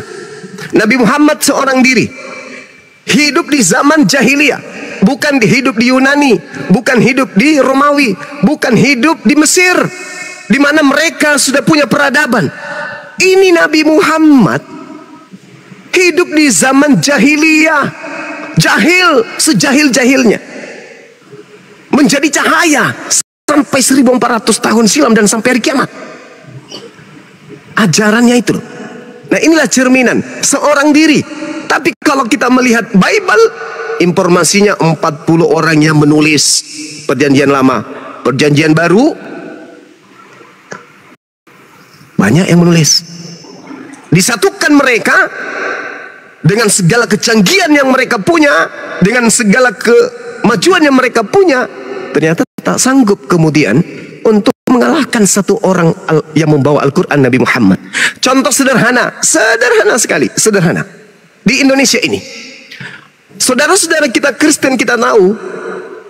Nabi Muhammad seorang diri, hidup di zaman jahiliyah, bukan hidup di Yunani, bukan hidup di Romawi, bukan hidup di Mesir, di mana mereka sudah punya peradaban. Ini Nabi Muhammad hidup di zaman jahiliyah, jahil sejahil-jahilnya, menjadi cahaya sampai 1400 tahun silam dan sampai hari kiamat. Ajarannya itu. Nah, inilah cerminan seorang diri. Tapi kalau kita melihat Bible, informasinya 40 orang yang menulis Perjanjian Lama, Perjanjian Baru, banyak yang menulis. Disatukan mereka dengan segala kecanggihan yang mereka punya, dengan segala kemajuan yang mereka punya, ternyata tak sanggup kemudian untuk mengalahkan satu orang yang membawa Al-Quran, Nabi Muhammad. Contoh sederhana, sederhana sekali, sederhana. Di Indonesia ini, saudara-saudara kita Kristen, kita tahu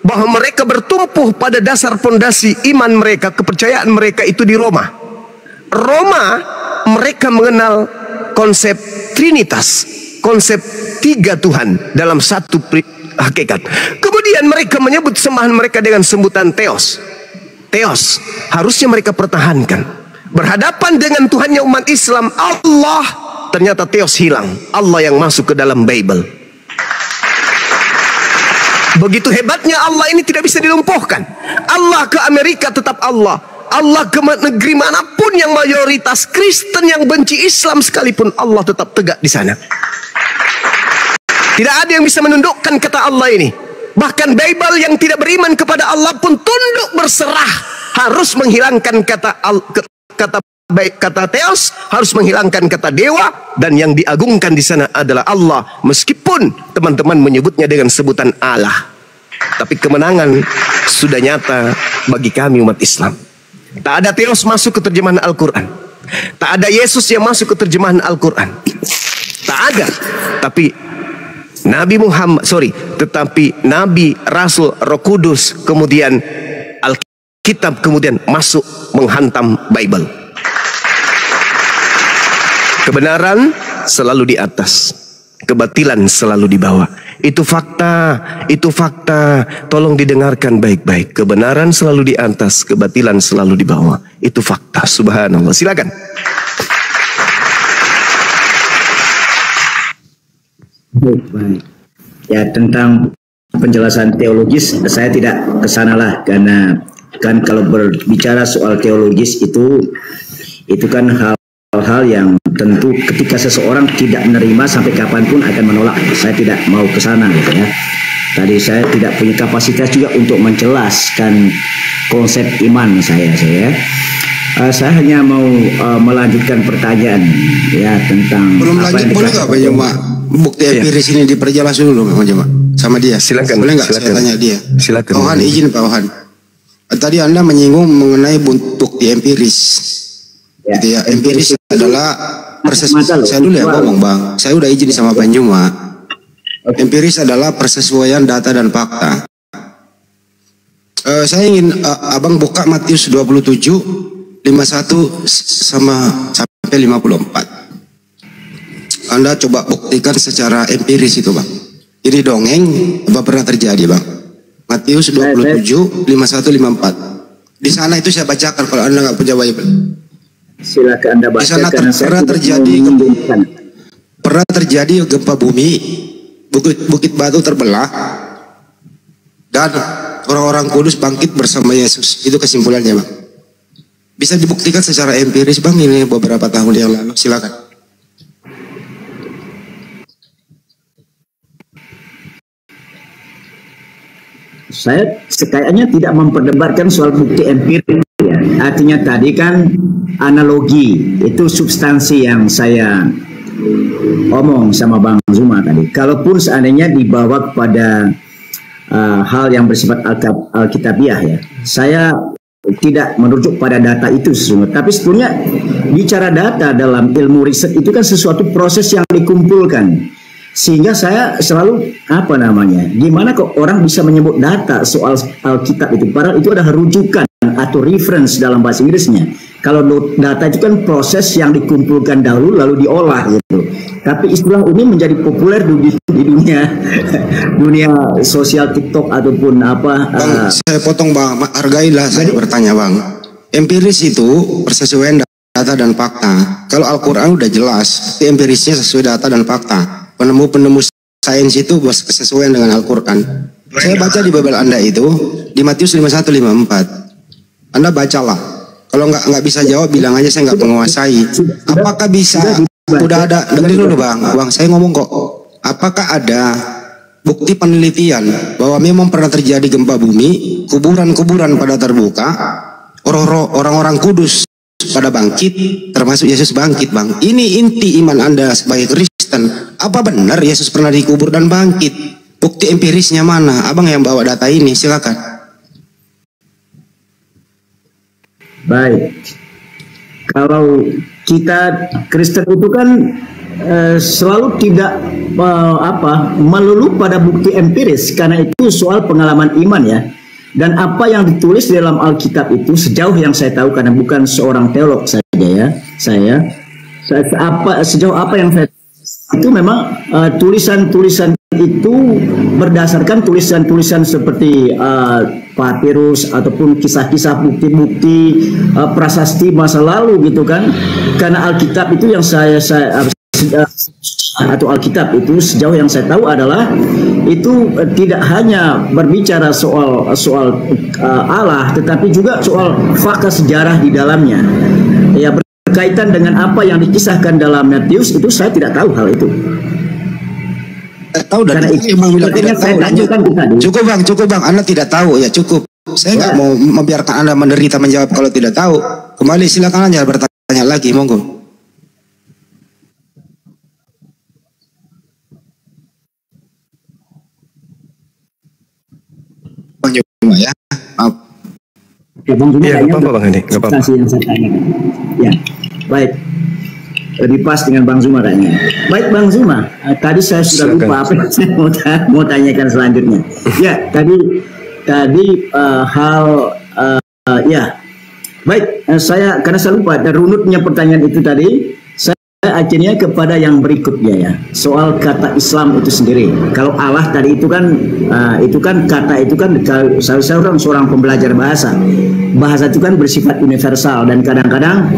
bahwa mereka bertumpuh pada dasar fondasi iman mereka, kepercayaan mereka itu di Roma. Roma, mereka mengenal konsep Trinitas, konsep tiga Tuhan dalam satu hakikat. Kemudian mereka menyebut sembahan mereka dengan sebutan Theos. Theos harusnya mereka pertahankan. Berhadapan dengan Tuhannya umat Islam, Allah, ternyata Theos hilang. Allah yang masuk ke dalam Bible. Begitu hebatnya Allah ini tidak bisa dilumpuhkan. Allah ke Amerika tetap Allah. Allah ke negeri manapun yang mayoritas Kristen yang benci Islam sekalipun, Allah tetap tegak di sana. Tidak ada yang bisa menundukkan kata Allah ini. Bahkan Bible yang tidak beriman kepada Allah pun tunduk berserah, harus menghilangkan kata Theos, harus menghilangkan kata dewa, dan yang diagungkan di sana adalah Allah. Meskipun teman-teman menyebutnya dengan sebutan Allah, tapi kemenangan sudah nyata bagi kami umat Islam. Tak ada Theos masuk ke terjemahan Al-Quran. Tak ada Yesus yang masuk ke terjemahan Al-Quran. Tak ada. Tapi tetapi Nabi, Rasul, Roh Kudus, kemudian Alkitab kemudian masuk menghantam Bible. Kebenaran selalu di atas, kebatilan selalu di bawah. Itu fakta, itu fakta. Tolong didengarkan baik-baik. Kebenaran selalu di atas, kebatilan selalu di bawah. Itu fakta. Subhanallah. Silakan. Baik. Ya, tentang penjelasan teologis saya tidak kesana lah, karena kan kalau berbicara soal teologis itu kan hal-hal yang tentu ketika seseorang tidak menerima sampai kapanpun akan menolak. Saya tidak mau kesana gitu ya. Tadi saya tidak punya kapasitas juga untuk menjelaskan konsep iman saya. Saya hanya mau melanjutkan pertanyaan ya tentang belum lanjut, boleh nggak Pak Juma bukti empiris ini diperjelas dulu Pak Juma sama dia? Silakan. Boleh nggak saya tanya dia? Silakan. Pak Ohan, izin Pak Ohan. Tadi Anda menyinggung mengenai bukti empiris. Ya, gitu ya. Empiris adalah proses. Saya dulu ya ngomong Bang. Saya udah izin sama Bang Juma. Empiris adalah persesuaian data dan fakta. Saya ingin abang buka Matius 27 51 sampai 54. Anda coba buktikan secara empiris itu, Bang. Ini dongeng apa pernah terjadi, Bang? Matius 27 51 54. Di sana itu saya bacakan kalau Anda nggak punya Bible. Silakan Anda baca. Di sana pernah terjadi gempa bumi, bukit batu terbelah, dan orang-orang kudus bangkit bersama Yesus. Itu kesimpulannya, Bang. Bisa dibuktikan secara empiris, Bang, ini beberapa tahun yang lalu. Silakan. Saya kayaknya tidak memperdebatkan soal bukti empiris. Ya. Artinya tadi kan analogi, itu substansi yang saya omong sama Bang Zuma tadi. Kalaupun seandainya dibawa kepada hal yang bersifat alkitabiah ya, saya tidak merujuk pada data itu sesungguhnya. Tapi sebetulnya bicara data dalam ilmu riset itu kan sesuatu proses yang dikumpulkan. Sehingga saya selalu gimana kok orang bisa menyebut data soal Alkitab itu, padahal itu adalah rujukan atau reference dalam bahasa Inggrisnya. Kalau data itu kan proses yang dikumpulkan dahulu lalu diolah gitu. Tapi istilah ini menjadi populer di dunia sosial TikTok ataupun apa. Bang, saya potong, Bang. Hargailah saya bertanya, Bang. Empiris itu persesuaian data dan fakta. Kalau Al-Quran udah jelas, empirisnya sesuai data dan fakta. Penemu sains itu sesuai dengan Al-Quran. Saya baca di Bible Anda itu di Matius 51 54. Anda bacalah. Kalau nggak bisa jawab, bilang aja saya nggak menguasai. Apakah bisa? Udah ada. Dengerin dulu, Bang. Saya ngomong kok. Apakah ada bukti penelitian bahwa memang pernah terjadi gempa bumi, kuburan-kuburan pada terbuka, orang-orang kudus pada bangkit, termasuk Yesus bangkit, Bang? Ini inti iman Anda sebagai Kristen. Apa benar Yesus pernah dikubur dan bangkit? Bukti empirisnya mana? Abang yang bawa data ini, silakan. Baik. Kalau kita Kristen itu kan selalu tidak melulu pada bukti empiris, karena itu soal pengalaman iman ya. Dan apa yang ditulis dalam Alkitab itu sejauh yang saya tahu, karena bukan seorang teolog saja ya, sejauh apa yang saya itu memang tulisan-tulisan itu berdasarkan tulisan-tulisan seperti papirus ataupun kisah-kisah bukti-bukti prasasti masa lalu gitu kan. Karena Alkitab itu yang saya atau Alkitab itu sejauh yang saya tahu adalah itu tidak hanya berbicara soal Allah, tetapi juga soal fakta sejarah di dalamnya. Ya, berkaitan dengan apa yang dikisahkan dalam Matius itu saya tidak tahu hal itu. Tahu dari itu yang bilang tidak tahu. Cukup bang, Anda tidak tahu ya cukup. Saya nggak mau membiarkan Anda menderita menjawab kalau tidak tahu. Kembali silakan aja bertanya lagi, monggo. Bang Juma ya. Iya, nggak apa-apa Bang Andi, nggak apa-apa. Ya, baik. Lebih pas dengan Bang Zuma kayaknya. Baik Bang Zuma, tadi saya sudah lupa apa yang saya mau tanyakan selanjutnya. Ya, tadi ya. Baik, saya karena saya lupa dan runutnya pertanyaan itu tadi, saya akhirnya kepada yang berikutnya ya. Soal kata Islam itu sendiri. Kalau Allah tadi itu kan kata itu kan saya seorang pembelajar bahasa. Bahasa itu kan bersifat universal dan kadang-kadang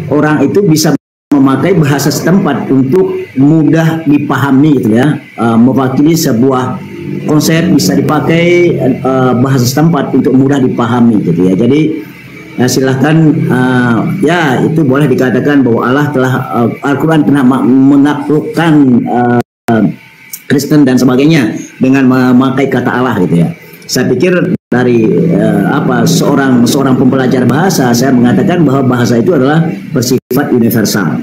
orang itu bisa memakai bahasa setempat untuk mudah dipahami gitu ya, mewakili sebuah konsep bisa dipakai bahasa setempat untuk mudah dipahami gitu ya. Jadi silahkan ya itu boleh dikatakan bahwa Allah telah Al-Quran telah menaklukkan Kristen dan sebagainya dengan memakai kata Allah gitu ya. Saya pikir dari seorang pembelajar bahasa, saya mengatakan bahwa bahasa itu adalah bersifat universal.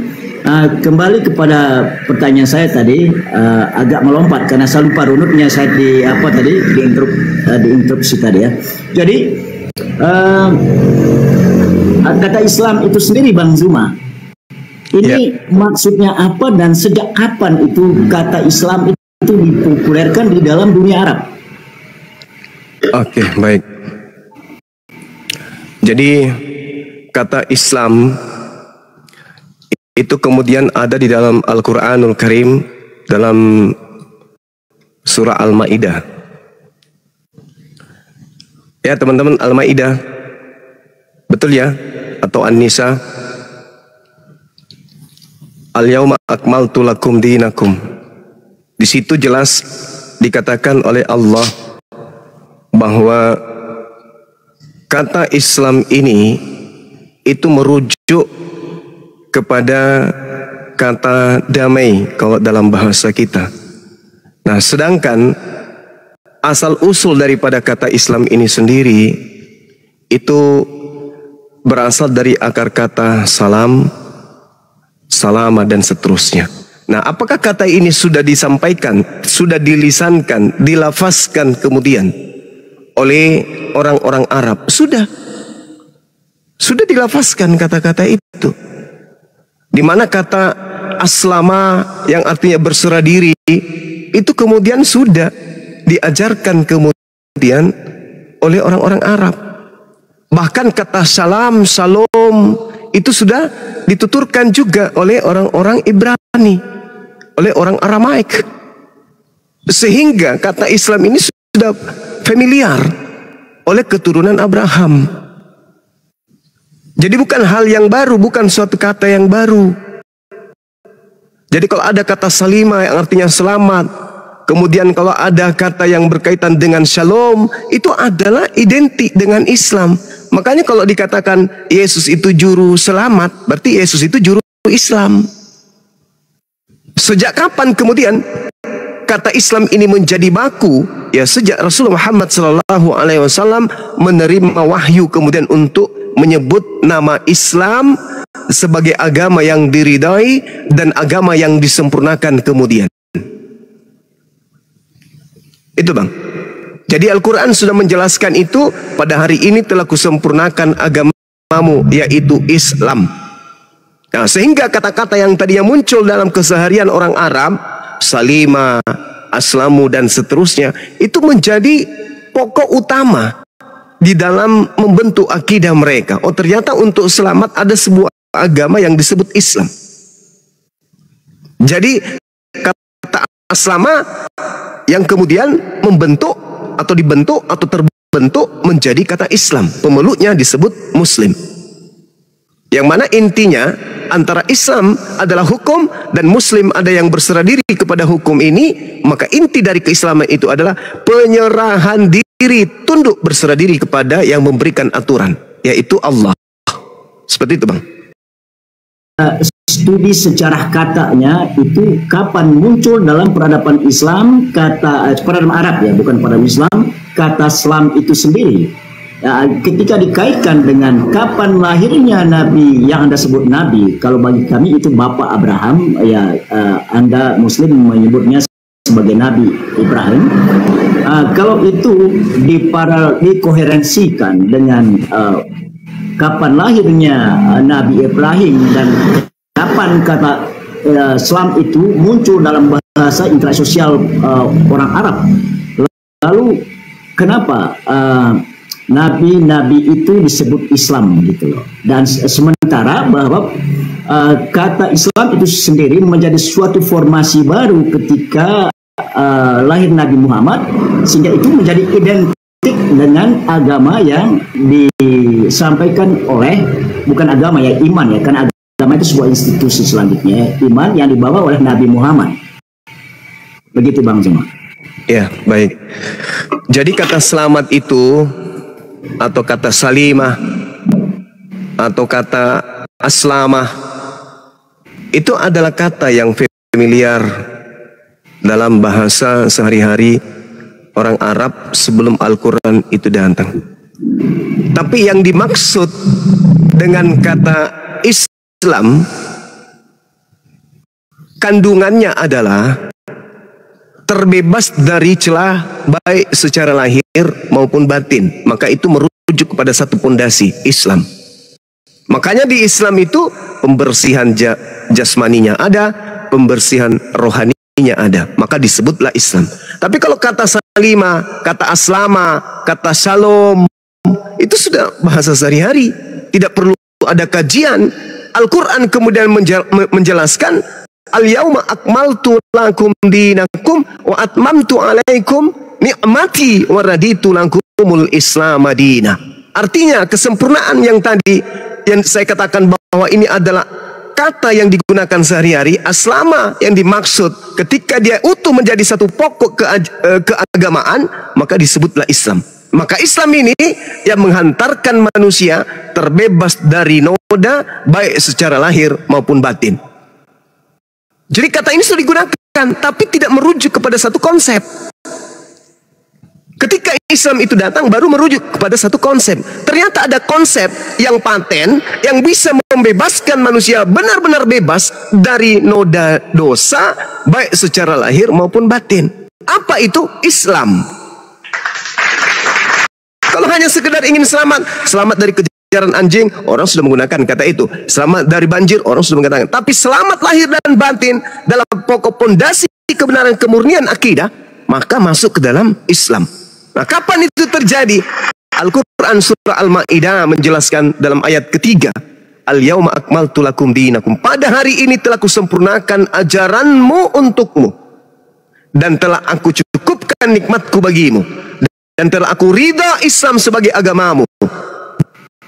Kembali kepada pertanyaan saya tadi, agak melompat karena saya lupa runutnya saya diinterupsi tadi ya. Jadi kata Islam itu sendiri Bang Zuma Ini maksudnya apa dan sejak kapan itu kata Islam itu dipopulerkan di dalam dunia Arab? Oke, baik. Jadi kata Islam itu kemudian ada di dalam Al-Quranul Karim dalam surah Al-Ma'idah. Ya teman-teman, Al-Ma'idah, betul ya? Atau An-Nisa. Al-Yawma akmaltu lakum dinakum. Di situ jelas dikatakan oleh Allah bahwa kata Islam ini itu merujuk kepada kata damai kalau dalam bahasa kita. Nah, sedangkan asal usul daripada kata Islam ini sendiri itu berasal dari akar kata salam, salama dan seterusnya. Nah, apakah kata ini sudah disampaikan, sudah dilisankan, dilafazkan kemudian oleh orang-orang Arab? Sudah dilafazkan kata-kata itu. Di mana kata aslama yang artinya berserah diri itu kemudian sudah diajarkan kemudian oleh orang-orang Arab. Bahkan kata salam, salom itu sudah dituturkan juga oleh orang-orang Ibrani, oleh orang Aramaik. Sehingga kata Islam ini sudah familiar oleh keturunan Abraham. Jadi bukan hal yang baru, bukan suatu kata yang baru. Jadi kalau ada kata salima yang artinya selamat, kemudian kalau ada kata yang berkaitan dengan shalom, itu adalah identik dengan Islam. Makanya kalau dikatakan Yesus itu juru selamat, berarti Yesus itu juru Islam. Sejak kapan kemudian kata Islam ini menjadi baku? Ya sejak Rasulullah Muhammad SAW menerima wahyu kemudian untuk menyebut nama Islam sebagai agama yang diridai dan agama yang disempurnakan kemudian. Itu bang. Jadi Al-Quran sudah menjelaskan itu, pada hari ini telah kusempurnakan agamamu, yaitu Islam. Nah, sehingga kata-kata yang tadinya muncul dalam keseharian orang Arab, salima, aslamu dan seterusnya, itu menjadi pokok utama di dalam membentuk akidah mereka. Oh, ternyata untuk selamat ada sebuah agama yang disebut Islam. Jadi kata aslama yang kemudian membentuk atau dibentuk atau terbentuk menjadi kata Islam. Pemeluknya disebut Muslim. Yang mana intinya antara Islam adalah hukum dan Muslim ada yang berserah diri kepada hukum ini. Maka inti dari keislaman itu adalah penyerahan diri, tunduk berserah diri kepada yang memberikan aturan, yaitu Allah. Seperti itu bang. Studi sejarah katanya itu kapan muncul dalam peradaban Islam, kata peradaban Arab ya, bukan peradaban Islam, kata Islam itu sendiri. Ketika dikaitkan dengan kapan lahirnya Nabi yang Anda sebut Nabi, kalau bagi kami itu Bapak Abraham, ya Anda Muslim menyebutnya sebagai Nabi Ibrahim. Kalau itu dikoherensikan dengan kapan lahirnya Nabi Ibrahim dan kapan kata Islam itu muncul dalam bahasa intersosial orang Arab, lalu kenapa nabi-nabi itu disebut Islam gitu loh. Dan sementara bahwa kata Islam itu sendiri menjadi suatu formasi baru ketika lahir Nabi Muhammad, sehingga itu menjadi identik dengan agama yang disampaikan oleh, bukan agama ya, iman ya, karena agama itu sebuah institusi selanjutnya, iman yang dibawa oleh Nabi Muhammad. Begitu Bang Zuma. Ya, baik. Jadi kata selamat itu, atau kata salimah, atau kata aslamah, itu adalah kata yang familiar dalam bahasa sehari-hari orang Arab sebelum Al-Quran itu datang. Tapi yang dimaksud dengan kata Islam, kandungannya adalah terbebas dari celah baik secara lahir maupun batin. Maka itu merujuk kepada satu pondasi, Islam. Makanya di Islam itu pembersihan jasmaninya ada, pembersihan rohaninya ada. Maka disebutlah Islam. Tapi kalau kata salima, kata aslama, kata shalom, itu sudah bahasa sehari-hari. Tidak perlu ada kajian. Al-Quran kemudian menjelaskan, al-yauma akmaltu lakum dinakum wa atmamtu alaikum ni'mati wa raditu lakumul islam madinah. Artinya kesempurnaan yang tadi yang saya katakan bahwa ini adalah kata yang digunakan sehari-hari, aslama yang dimaksud ketika dia utuh menjadi satu pokok keagamaan, maka disebutlah Islam. Maka Islam ini yang menghantarkan manusia terbebas dari noda baik secara lahir maupun batin. Jadi kata ini sudah digunakan, tapi tidak merujuk kepada satu konsep. Ketika Islam itu datang baru merujuk kepada satu konsep. Ternyata ada konsep yang paten yang bisa membebaskan manusia benar-benar bebas dari noda dosa baik secara lahir maupun batin. Apa itu? Islam. Kalau hanya sekedar ingin selamat dari kejaran anjing, orang sudah menggunakan kata itu. Selamat dari banjir, orang sudah mengatakan. Tapi selamat lahir dan batin dalam pokok pondasi kebenaran kemurnian akidah, maka masuk ke dalam Islam. Nah, kapan itu terjadi? Al-Quran surah Al-Ma'idah menjelaskan dalam ayat ketiga, al-yauma akmaltu lakum dinakum. Pada hari ini telah kusempurnakan ajaranmu untukmu, dan telah aku cukupkan nikmatku bagimu, dan telah aku ridha Islam sebagai agamamu.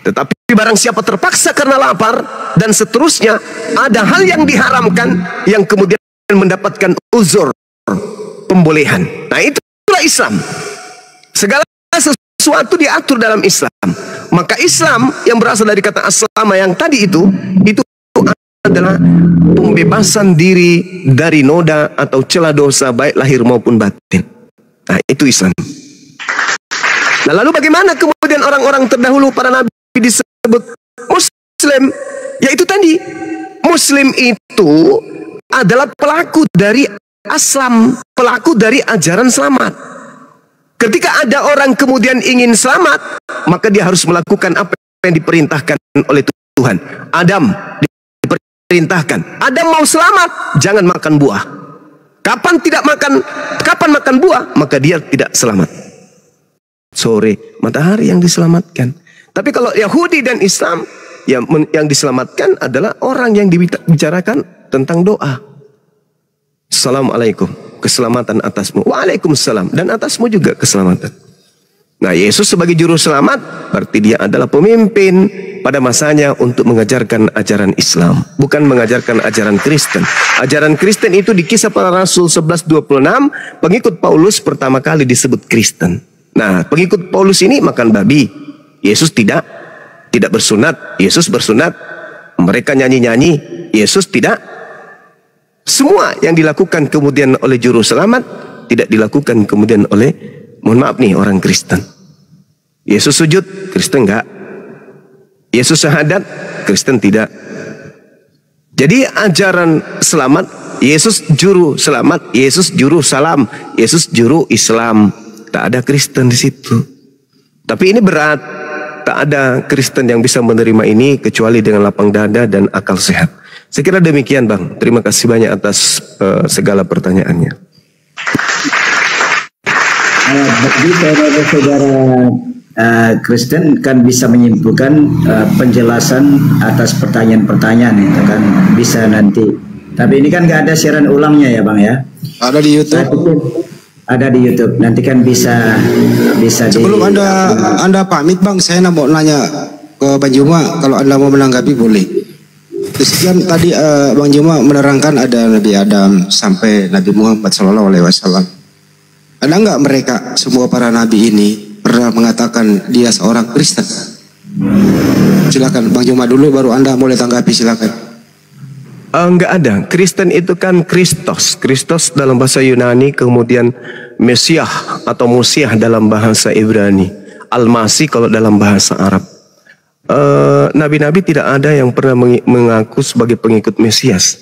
Tetapi barang siapa terpaksa karena lapar dan seterusnya, ada hal yang diharamkan yang kemudian mendapatkan uzur, pembolehan. Nah, itulah Islam. Segala sesuatu diatur dalam Islam. Maka Islam yang berasal dari kata aslama yang tadi itu adalah pembebasan diri dari noda atau celah dosa baik lahir maupun batin. Nah, itu Islam. Nah, lalu bagaimana kemudian orang-orang terdahulu para nabi disebut Muslim? Yaitu tadi, Muslim itu adalah pelaku dari Aslam, pelaku dari ajaran selamat. Ketika ada orang kemudian ingin selamat, maka dia harus melakukan apa yang diperintahkan oleh Tuhan. Adam diperintahkan, Adam mau selamat, jangan makan buah. Kapan makan buah, maka dia tidak selamat. Sore, matahari yang diselamatkan. Tapi kalau Yahudi dan Islam, yang diselamatkan adalah orang yang dibicarakan tentang doa. Assalamualaikum, keselamatan atasmu. Waalaikumsalam, dan atasmu juga keselamatan. Nah, Yesus sebagai juru selamat berarti dia adalah pemimpin pada masanya untuk mengajarkan ajaran Islam, bukan mengajarkan ajaran Kristen. Ajaran Kristen itu di Kisah Para Rasul 11:26, pengikut Paulus pertama kali disebut Kristen. Nah, pengikut Paulus ini makan babi. Yesus tidak bersunat. Yesus bersunat. Mereka nyanyi-nyanyi. Yesus tidak. Semua yang dilakukan kemudian oleh juru selamat tidak dilakukan kemudian oleh, mohon maaf nih, orang Kristen. Yesus sujud, Kristen enggak. Yesus syahadat, Kristen tidak. Jadi ajaran selamat, Yesus juru selamat, Yesus juru salam, Yesus juru Islam. Tak ada Kristen di situ. Tapi ini berat. Tak ada Kristen yang bisa menerima ini kecuali dengan lapang dada dan akal sehat. Saya kira demikian, Bang. Terima kasih banyak atas segala pertanyaannya. Bagi saudara-saudara Kristen kan bisa menyimpulkan penjelasan atas pertanyaan-pertanyaan itu kan bisa nanti. Tapi ini kan nggak ada siaran ulangnya ya, Bang ya? Ada di YouTube. Ada di YouTube. Nanti kan bisa. Sebelum Anda pamit, Bang, saya mau nanya ke Bang Juma, kalau Anda mau menanggapi boleh. Kan tadi Bang Juma menerangkan ada Nabi Adam sampai Nabi Muhammad SAW. Ada nggak mereka semua para nabi ini pernah mengatakan dia seorang Kristen? Silakan Bang Juma dulu, baru Anda boleh tanggapi, silakan. Nggak ada. Kristen itu kan Kristos. Kristos dalam bahasa Yunani, kemudian Mesiah atau Musiah dalam bahasa Ibrani. Al-Masih kalau dalam bahasa Arab. Nabi-nabi tidak ada yang pernah mengaku sebagai pengikut Mesias,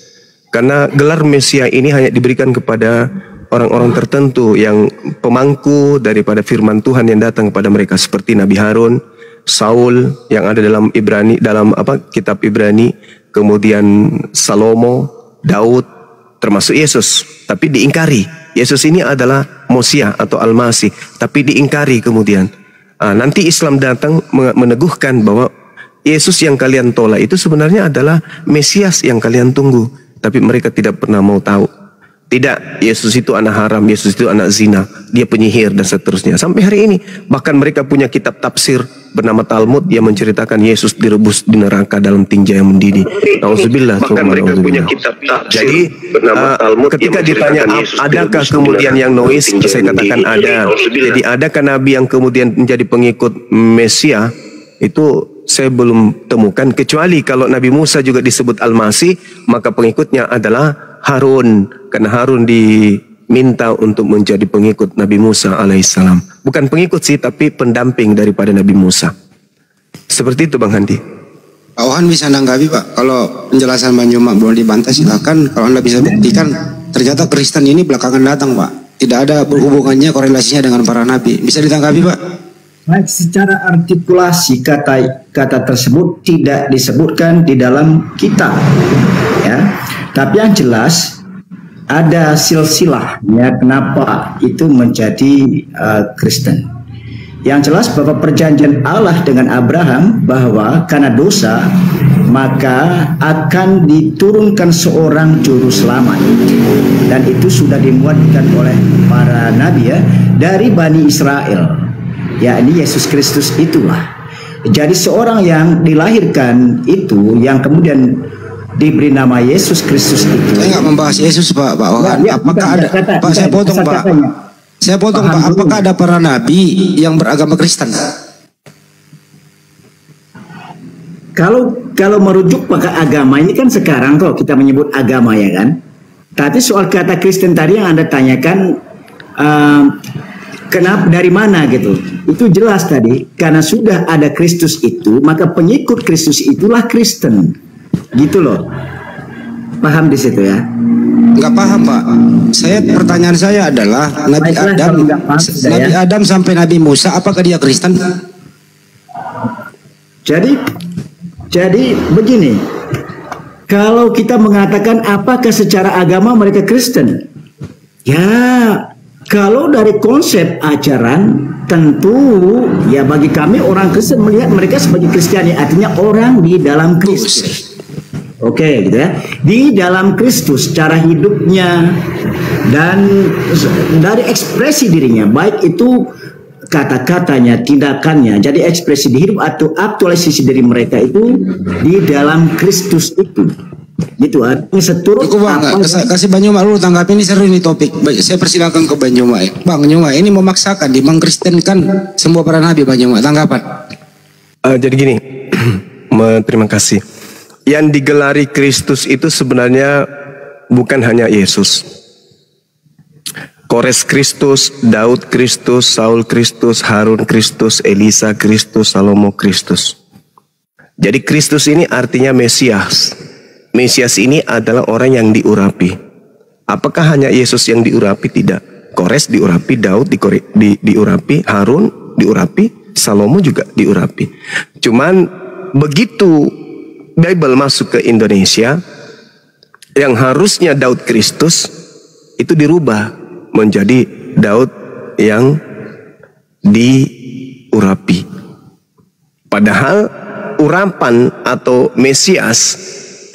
karena gelar Mesias ini hanya diberikan kepada orang-orang tertentu yang pemangku daripada firman Tuhan yang datang kepada mereka, seperti Nabi Harun, Saul yang ada dalam Ibrani, dalam kitab Ibrani, kemudian Salomo, Daud, termasuk Yesus, tapi diingkari. Yesus ini adalah Mosiah atau Al-Masih, tapi diingkari kemudian. Nanti Islam datang meneguhkan bahwa Yesus yang kalian tolak itu sebenarnya adalah Mesias yang kalian tunggu, tapi mereka tidak pernah mau tahu. Tidak, Yesus itu anak haram, Yesus itu anak zina, dia penyihir dan seterusnya. Sampai hari ini, bahkan mereka punya kitab tafsir bernama Talmud yang menceritakan Yesus direbus di neraka dalam tinja yang mendidih. Nauzubillah. Bahkan mereka punya kitab tafsir. Jadi ketika ditanya adakah kemudian yang nois, saya katakan ada. Jadi adakah Nabi yang kemudian menjadi pengikut Mesias? Itu saya belum temukan, kecuali kalau Nabi Musa juga disebut Al-Masih, maka pengikutnya adalah Harun, karena Harun diminta untuk menjadi pengikut Nabi Musa alaihissalam. Bukan pengikut sih, tapi pendamping daripada Nabi Musa. Seperti itu Bang Handi. Pak Wahan bisa nanggapi Pak, kalau penjelasan Bang Juma belum dibantah silakan. Kalau Anda bisa buktikan, ternyata Kristen ini belakangan datang Pak, tidak ada hubungannya korelasinya dengan para nabi. Bisa ditanggapi Pak? Baik, secara artikulasi kata tersebut tidak disebutkan di dalam kitab, ya. Tapi yang jelas ada silsilahnya kenapa itu menjadi Kristen. Yang jelas bahwa perjanjian Allah dengan Abraham bahwa karena dosa maka akan diturunkan seorang juru selamat, dan itu sudah dimuatkan oleh para nabi ya, dari Bani Israel. Yakni Yesus Kristus itulah. Jadi seorang yang dilahirkan itu, yang kemudian diberi nama Yesus Kristus itu. Saya nggak membahas Yesus Pak Wahan. Apakah ada? Pak saya potong Pak. Saya potong Pak. Apakah ada para nabi yang beragama Kristen? Kalau merujuk pada agama ini kan sekarang kok kita menyebut agama ya kan. Tapi soal kata Kristen tadi yang Anda tanyakan, kenapa, dari mana gitu? Itu jelas tadi, karena sudah ada Kristus itu, maka pengikut Kristus itulah Kristen. Gitu loh. Paham di situ ya? Enggak paham Pak. Pertanyaan saya adalah Nabi Adam sampai Nabi Musa, apakah dia Kristen? Jadi begini. Kalau kita mengatakan apakah secara agama mereka Kristen? Ya, kalau dari konsep ajaran tentu ya bagi kami orang Kristen melihat mereka sebagai Kristiani, artinya orang di dalam Kristus. Oke, gitu ya. Di dalam Kristus cara hidupnya dan dari ekspresi dirinya, baik itu kata-katanya, tindakannya, jadi ekspresi di hidup atau aktualisasi dari mereka itu di dalam Kristus itu. Gitu artinya seturut apa kasih Bang Juma dulu tanggapi, ini seru ini topik. Baik, saya persilakan ke Bang Juma ya. Bang Juma ini memaksakan dimengkristenkan semua para nabi. Bang Juma tanggapan. Jadi gini, terima kasih. Yang digelari Kristus itu sebenarnya bukan hanya Yesus. Kores Kristus, Daud Kristus, Saul Kristus, Harun Kristus, Elisa Kristus, Salomo Kristus. Jadi Kristus ini artinya Mesias. Mesias ini adalah orang yang diurapi. Apakah hanya Yesus yang diurapi? Tidak. Kores diurapi, Daud diurapi, Harun diurapi, Salomo juga diurapi. Cuman begitu Bible masuk ke Indonesia, yang harusnya Daud Kristus itu dirubah menjadi Daud yang diurapi. Padahal urapan atau Mesias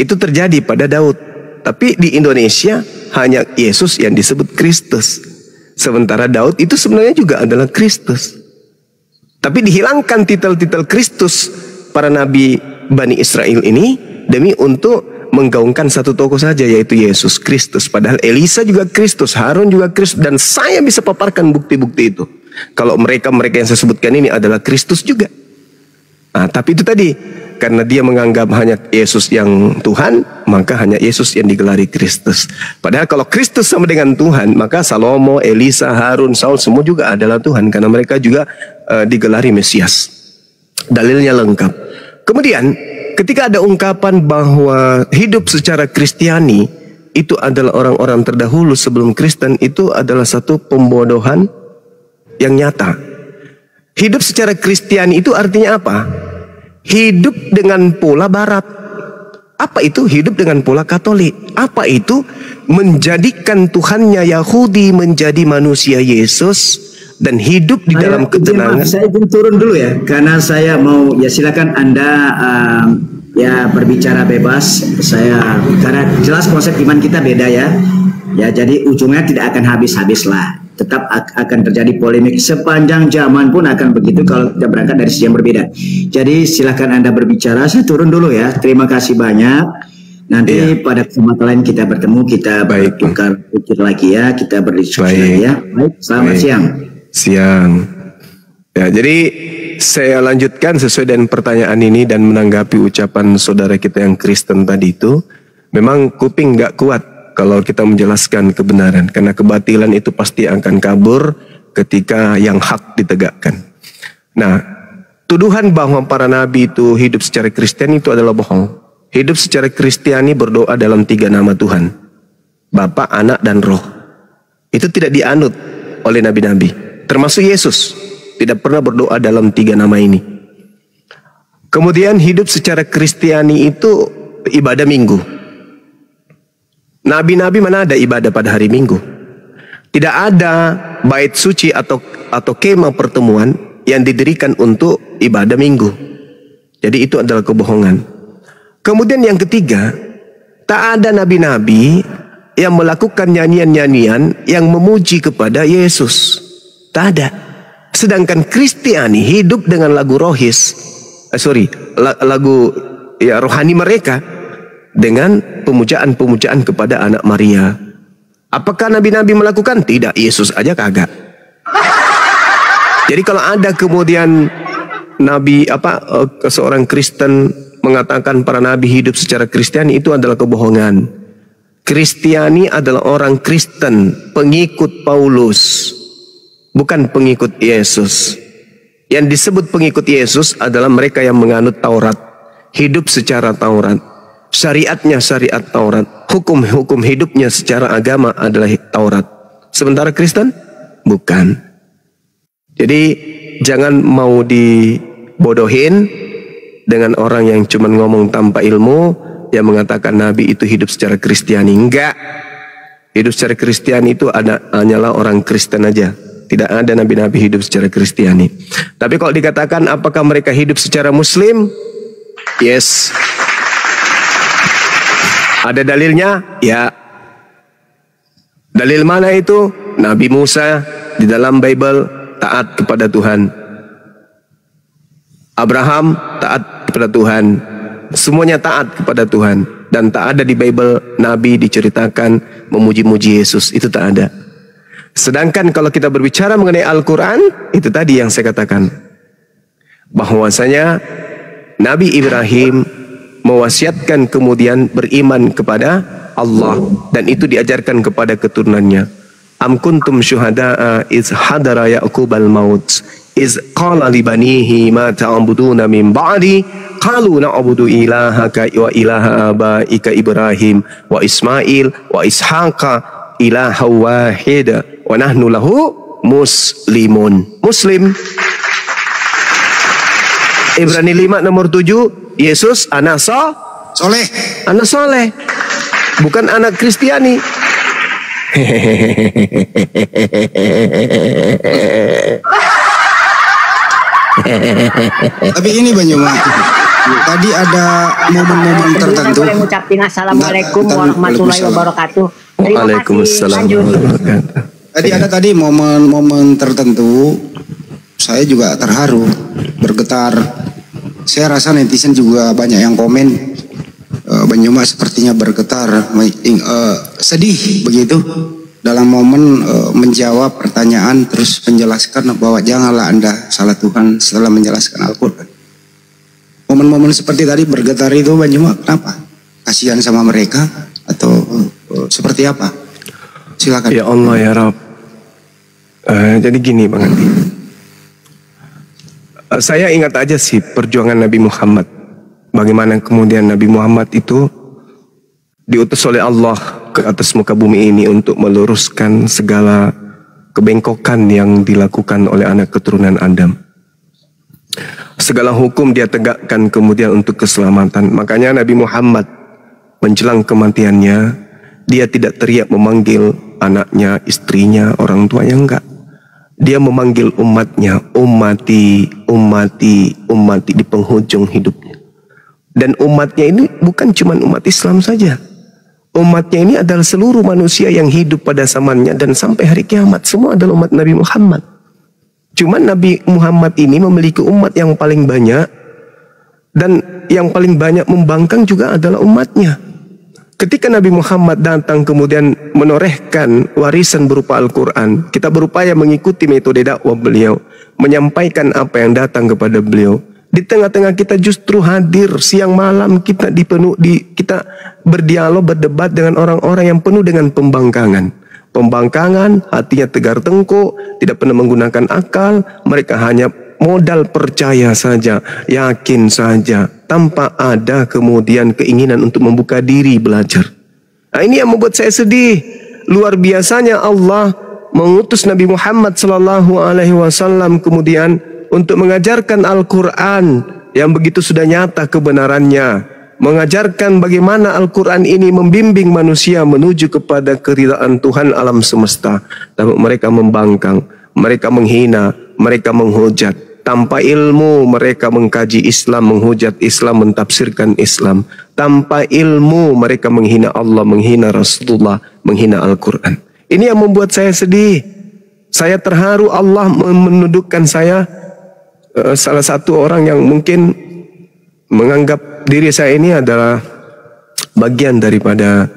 itu terjadi pada Daud. Tapi di Indonesia hanya Yesus yang disebut Kristus. Sementara Daud itu sebenarnya juga adalah Kristus. Tapi dihilangkan titel-titel Kristus para nabi Bani Israel ini demi untuk menggaungkan satu tokoh saja, yaitu Yesus Kristus. Padahal Elisa juga Kristus, Harun juga Kristus, dan saya bisa paparkan bukti-bukti itu. Kalau mereka yang saya sebutkan ini adalah Kristus juga. Nah, tapi itu tadi, karena dia menganggap hanya Yesus yang Tuhan, maka hanya Yesus yang digelari Kristus. Padahal kalau Kristus sama dengan Tuhan, maka Salomo, Elisa, Harun, Saul semua juga adalah Tuhan, karena mereka juga digelari Mesias. Dalilnya lengkap. Kemudian ketika ada ungkapan bahwa hidup secara Kristiani itu adalah orang-orang terdahulu sebelum Kristen, itu adalah satu pembodohan yang nyata. Hidup secara Kristiani itu artinya apa? Hidup dengan pola barat. Apa itu hidup dengan pola Katolik? Apa itu menjadikan Tuhannya Yahudi menjadi manusia Yesus dan hidup di dalam ketenangan? Saya izin turun dulu ya, karena saya mau, ya silakan Anda ya berbicara bebas. Saya karena jelas konsep iman kita beda ya. Ya jadi ujungnya tidak akan habis-habis lah. Tetap akan terjadi polemik sepanjang zaman pun akan begitu kalau kita berangkat dari sisi yang berbeda. Jadi silakan Anda berbicara. Saya turun dulu ya. Terima kasih banyak. Nanti pada kesempatan lain kita bertemu, kita bertukar pikir lagi ya, kita berdiskusi lagi ya. Baik, selamat siang. Siang. Ya, jadi saya lanjutkan sesuai dengan pertanyaan ini dan menanggapi ucapan saudara kita yang Kristen tadi itu. Memang kuping nggak kuat kalau kita menjelaskan kebenaran, karena kebatilan itu pasti akan kabur ketika yang hak ditegakkan. Nah, tuduhan bahwa para nabi itu hidup secara Kristen itu adalah bohong. Hidup secara Kristiani berdoa dalam 3 nama Tuhan, Bapa, Anak, dan Roh. Itu tidak dianut oleh nabi-nabi, termasuk Yesus tidak pernah berdoa dalam 3 nama ini. Kemudian hidup secara Kristiani itu ibadah Minggu. Nabi-nabi mana ada ibadah pada hari Minggu? Tidak ada bait suci atau kemah pertemuan yang didirikan untuk ibadah Minggu. Jadi itu adalah kebohongan. Kemudian yang ketiga, tak ada nabi-nabi yang melakukan nyanyian-nyanyian yang memuji kepada Yesus. Tak ada. Sedangkan Kristiani hidup dengan lagu lagu rohani mereka, dengan pemujaan-pemujaan kepada anak Maria. Apakah nabi-nabi melakukan? Tidak, Yesus aja kagak. Jadi kalau ada kemudian nabi seorang Kristen mengatakan para nabi hidup secara Kristiani, itu adalah kebohongan. Kristiani adalah orang Kristen, pengikut Paulus, bukan pengikut Yesus. Yang disebut pengikut Yesus adalah mereka yang menganut Taurat, hidup secara Taurat. Syariatnya syariat Taurat, hukum-hukum hidupnya secara agama adalah Taurat. Sementara Kristen bukan. Jadi jangan mau dibodohin dengan orang yang cuma ngomong tanpa ilmu, yang mengatakan nabi itu hidup secara Kristiani. Enggak. Hidup secara Kristiani itu hanyalah orang Kristen aja. Tidak ada nabi-nabi hidup secara Kristiani. Tapi kalau dikatakan apakah mereka hidup secara Muslim? Yes. Ada dalilnya? Ya. Dalil mana itu? Nabi Musa di dalam Bible taat kepada Tuhan. Abraham taat kepada Tuhan. Semuanya taat kepada Tuhan. Dan tak ada di Bible Nabi diceritakan memuji-muji Yesus. Itu tak ada. Sedangkan kalau kita berbicara mengenai Al-Quran, itu tadi yang saya katakan, bahwasanya Nabi Ibrahim mewasiatkan kemudian beriman kepada Allah, dan itu diajarkan kepada keturunannya. Am kuntum syuhada'a iz hadara Ya'qubal maut iz qala li banihi ma ta'buduna min ba'di qalu na'budu ilahaka wa ilaha abaika Ibrahim wa Ismail wa Ishaqa ilaha wahida wa nahnu lahu muslimun. Muslim. Ibrani 5 nomor 7, Yesus anak soleh. Anak soleh, bukan anak Kristiani. Tapi ini Banyuma, tadi ada momen-momen tertentu. Saya mengucapkan assalamualaikum warahmatullahi wabarakatuh. Waalaikumsalam. Tadi ada momen-momen tertentu, saya juga terharu, bergetar. Saya rasa netizen juga banyak yang komen, Banyuma sepertinya bergetar, sedih begitu dalam momen menjawab pertanyaan, terus menjelaskan bahwa janganlah Anda salah Tuhan setelah menjelaskan Al-Quran. Momen-momen seperti tadi bergetar itu Banyuma, kenapa? Kasihan sama mereka atau seperti apa? Silakan. Ya Allah ya Rabb. Jadi gini Bang Andi, saya ingat aja sih perjuangan Nabi Muhammad. Bagaimana kemudian Nabi Muhammad itu diutus oleh Allah ke atas muka bumi ini untuk meluruskan segala kebengkokan yang dilakukan oleh anak keturunan Adam. Segala hukum dia tegakkan kemudian untuk keselamatan. Makanya Nabi Muhammad menjelang kematiannya, dia tidak teriak memanggil anaknya, istrinya, orang tuanya, enggak. Dia memanggil umatnya, ummati, ummati, ummati di penghujung hidupnya. Dan umatnya ini bukan cuma umat Islam saja. Umatnya ini adalah seluruh manusia yang hidup pada zamannya dan sampai hari kiamat. Semua adalah umat Nabi Muhammad. Cuman Nabi Muhammad ini memiliki umat yang paling banyak, dan yang paling banyak membangkang juga adalah umatnya. Ketika Nabi Muhammad datang kemudian menorehkan warisan berupa Al-Quran, kita berupaya mengikuti metode dakwah beliau, menyampaikan apa yang datang kepada beliau. Di tengah-tengah kita justru hadir siang malam, kita kita berdialog, berdebat dengan orang-orang yang penuh dengan pembangkangan. Pembangkangan, hatinya tegar tengkuk, tidak pernah menggunakan akal. Mereka hanya modal percaya saja, yakin saja, tanpa ada kemudian keinginan untuk membuka diri belajar. Nah, ini yang membuat saya sedih. Luar biasanya Allah mengutus Nabi Muhammad SAW kemudian untuk mengajarkan Al-Quran yang begitu sudah nyata kebenarannya. Mengajarkan bagaimana Al-Quran ini membimbing manusia menuju kepada keridhaan Tuhan alam semesta. Tapi mereka membangkang, mereka menghina, mereka menghujat. Tanpa ilmu mereka mengkaji Islam, menghujat Islam, mentafsirkan Islam. Tanpa ilmu mereka menghina Allah, menghina Rasulullah, menghina Al-Quran. Ini yang membuat saya sedih. Saya terharu Allah menundukkan saya salah satu orang yang mungkin menganggap diri saya ini adalah bagian daripada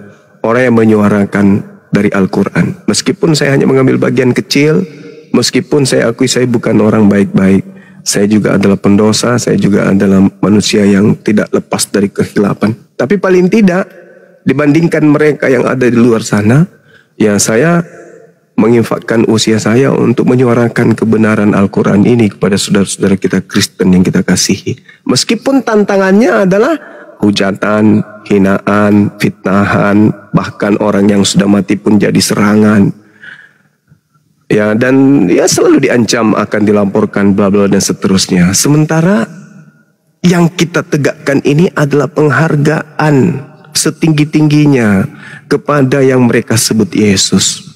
orang yang menyuarakan dari Al-Quran. Meskipun saya hanya mengambil bagian kecil, meskipun saya akui saya bukan orang baik-baik, saya juga adalah pendosa, saya juga adalah manusia yang tidak lepas dari kehilapan. Tapi paling tidak, dibandingkan mereka yang ada di luar sana, ya saya menginfakkan usia saya untuk menyuarakan kebenaran Al-Quran ini kepada saudara-saudara kita Kristen yang kita kasihi. Meskipun tantangannya adalah hujatan, hinaan, fitnahan, bahkan orang yang sudah mati pun jadi serangan. Ya, dan ya selalu diancam akan dilaporkan bla bla dan seterusnya. Sementara yang kita tegakkan ini adalah penghargaan setinggi-tingginya kepada yang mereka sebut Yesus.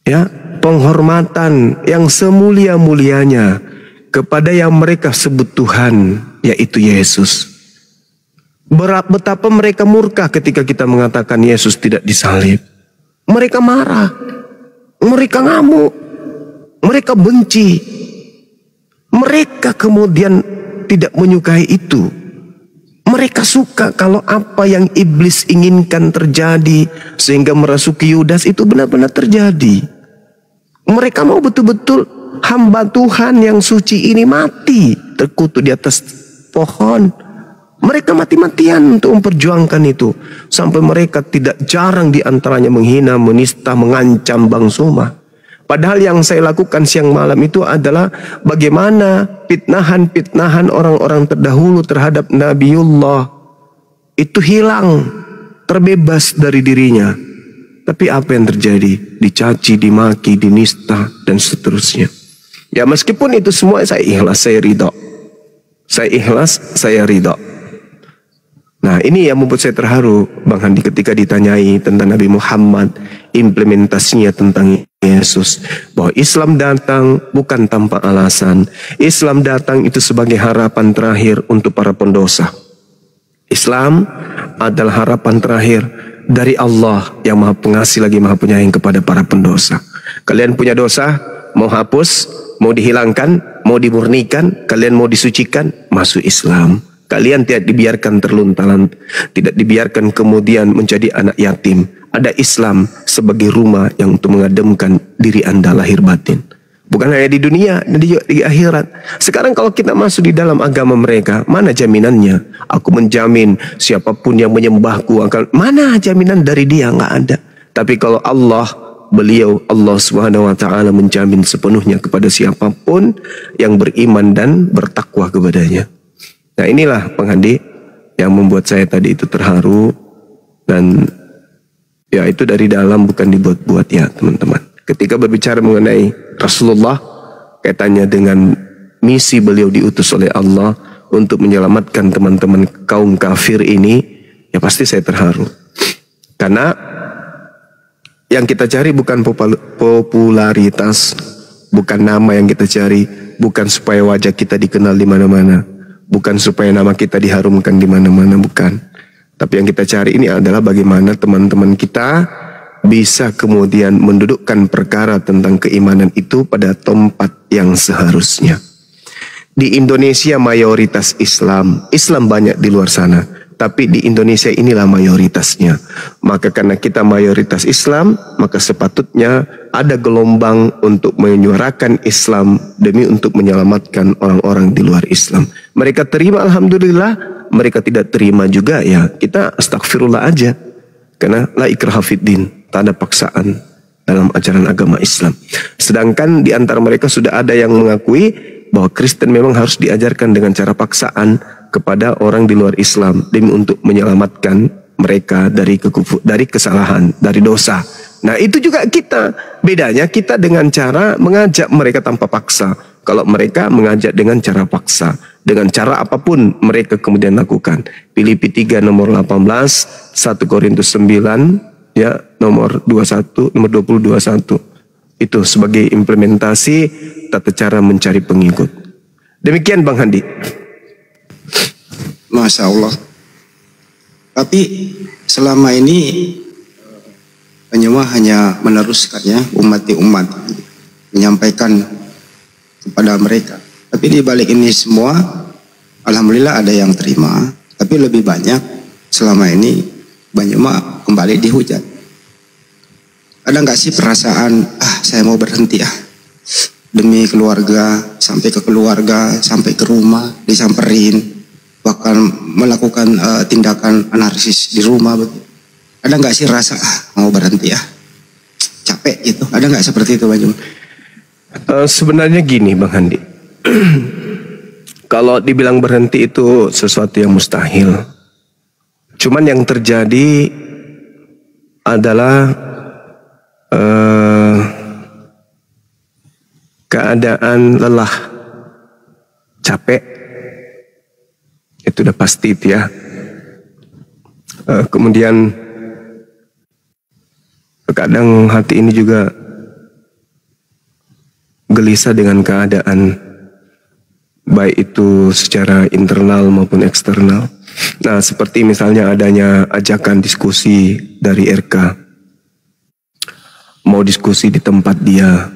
Ya, penghormatan yang semulia-mulianya kepada yang mereka sebut Tuhan, yaitu Yesus. Betapa mereka murka ketika kita mengatakan Yesus tidak disalib. Mereka marah, mereka ngamuk, mereka benci. Mereka kemudian tidak menyukai itu. Mereka suka kalau apa yang iblis inginkan terjadi sehingga merasuki Yudas itu benar-benar terjadi. Mereka mau betul-betul hamba Tuhan yang suci ini mati terkutuk di atas pohon. Mereka mati-matian untuk memperjuangkan itu. Sampai mereka tidak jarang diantaranya menghina, menista, mengancam Bang Suma. Padahal yang saya lakukan siang malam itu adalah bagaimana pitnahan-pitnahan orang-orang terdahulu terhadap Nabiullah itu hilang, terbebas dari dirinya. Tapi apa yang terjadi? Dicaci, dimaki, dinista, dan seterusnya. Ya meskipun itu semua saya ikhlas, saya ridho. Saya ikhlas, saya ridho. Nah ini yang membuat saya terharu Bang Handi ketika ditanyai tentang Nabi Muhammad, implementasinya tentang Yesus. Bahwa Islam datang bukan tanpa alasan. Islam datang itu sebagai harapan terakhir untuk para pendosa. Islam adalah harapan terakhir dari Allah yang Maha Pengasih lagi Maha Penyayang kepada para pendosa. Kalian punya dosa, mau hapus, mau dihilangkan, mau dimurnikan, kalian mau disucikan, masuk Islam. Kalian tidak dibiarkan terluntalan, tidak dibiarkan kemudian menjadi anak yatim. Ada Islam sebagai rumah yang untuk mengademkan diri Anda lahir batin. Bukan hanya di dunia, dan di akhirat. Sekarang kalau kita masuk di dalam agama mereka, mana jaminannya? Aku menjamin siapapun yang menyembahku akan, mana jaminan dari dia? Nggak ada. Tapi kalau Allah, beliau Allah Subhanahu Wa Taala menjamin sepenuhnya kepada siapapun yang beriman dan bertakwa kepadanya. Nah inilah Bang Handi yang membuat saya tadi itu terharu, dan ya itu dari dalam, bukan dibuat-buat ya teman-teman. Ketika berbicara mengenai Rasulullah, kaitannya dengan misi beliau diutus oleh Allah untuk menyelamatkan teman-teman kaum kafir ini, ya pasti saya terharu. Karena yang kita cari bukan popularitas, bukan nama yang kita cari, bukan supaya wajah kita dikenal di mana-mana, bukan supaya nama kita diharumkan di mana-mana, bukan. Tapi yang kita cari ini adalah bagaimana teman-teman kita bisa kemudian mendudukkan perkara tentang keimanan itu pada tempat yang seharusnya. Di Indonesia mayoritas Islam banyak di luar sana, tapi di Indonesia inilah mayoritasnya. Maka karena kita mayoritas Islam, maka sepatutnya ada gelombang untuk menyuarakan Islam demi untuk menyelamatkan orang-orang di luar Islam. Mereka terima alhamdulillah, mereka tidak terima juga ya kita astagfirullah aja. Karena la ikraha fiddin, tak ada paksaan dalam ajaran agama Islam. Sedangkan di antara mereka sudah ada yang mengakui bahwa Kristen memang harus diajarkan dengan cara paksaan kepada orang di luar Islam demi untuk menyelamatkan mereka dari kesalahan, dari dosa. Nah itu juga kita, bedanya kita dengan cara mengajak mereka tanpa paksa. Kalau mereka mengajak dengan cara paksa, dengan cara apapun mereka kemudian lakukan. Filipi 3 nomor 18, 1 Korintus 9 ya nomor 21, nomor 20, 21. Itu sebagai implementasi tata cara mencari pengikut. Demikian Bang Handi. Masya Allah. Tapi selama ini penyemah hanya meneruskannya umat menyampaikan kepada mereka. Tapi di balik ini semua, alhamdulillah ada yang terima. Tapi lebih banyak selama ini penyemah kembali dihujat. Ada nggak sih perasaan, saya mau berhenti demi keluarga, sampai ke keluarga, sampai ke rumah, disamperin, bahkan melakukan tindakan anarkis di rumah begitu. Ada nggak sih rasa, mau berhenti capek gitu, ada nggak seperti itu Bang Jum? Sebenarnya gini Bang Handi, kalau dibilang berhenti itu sesuatu yang mustahil. Cuman yang terjadi adalah keadaan lelah, capek, itu udah pasti itu ya. Kemudian kadang hati ini juga gelisah dengan keadaan, baik itu secara internal maupun eksternal. Nah seperti misalnya adanya ajakan diskusi dari RK, mau diskusi di tempat dia.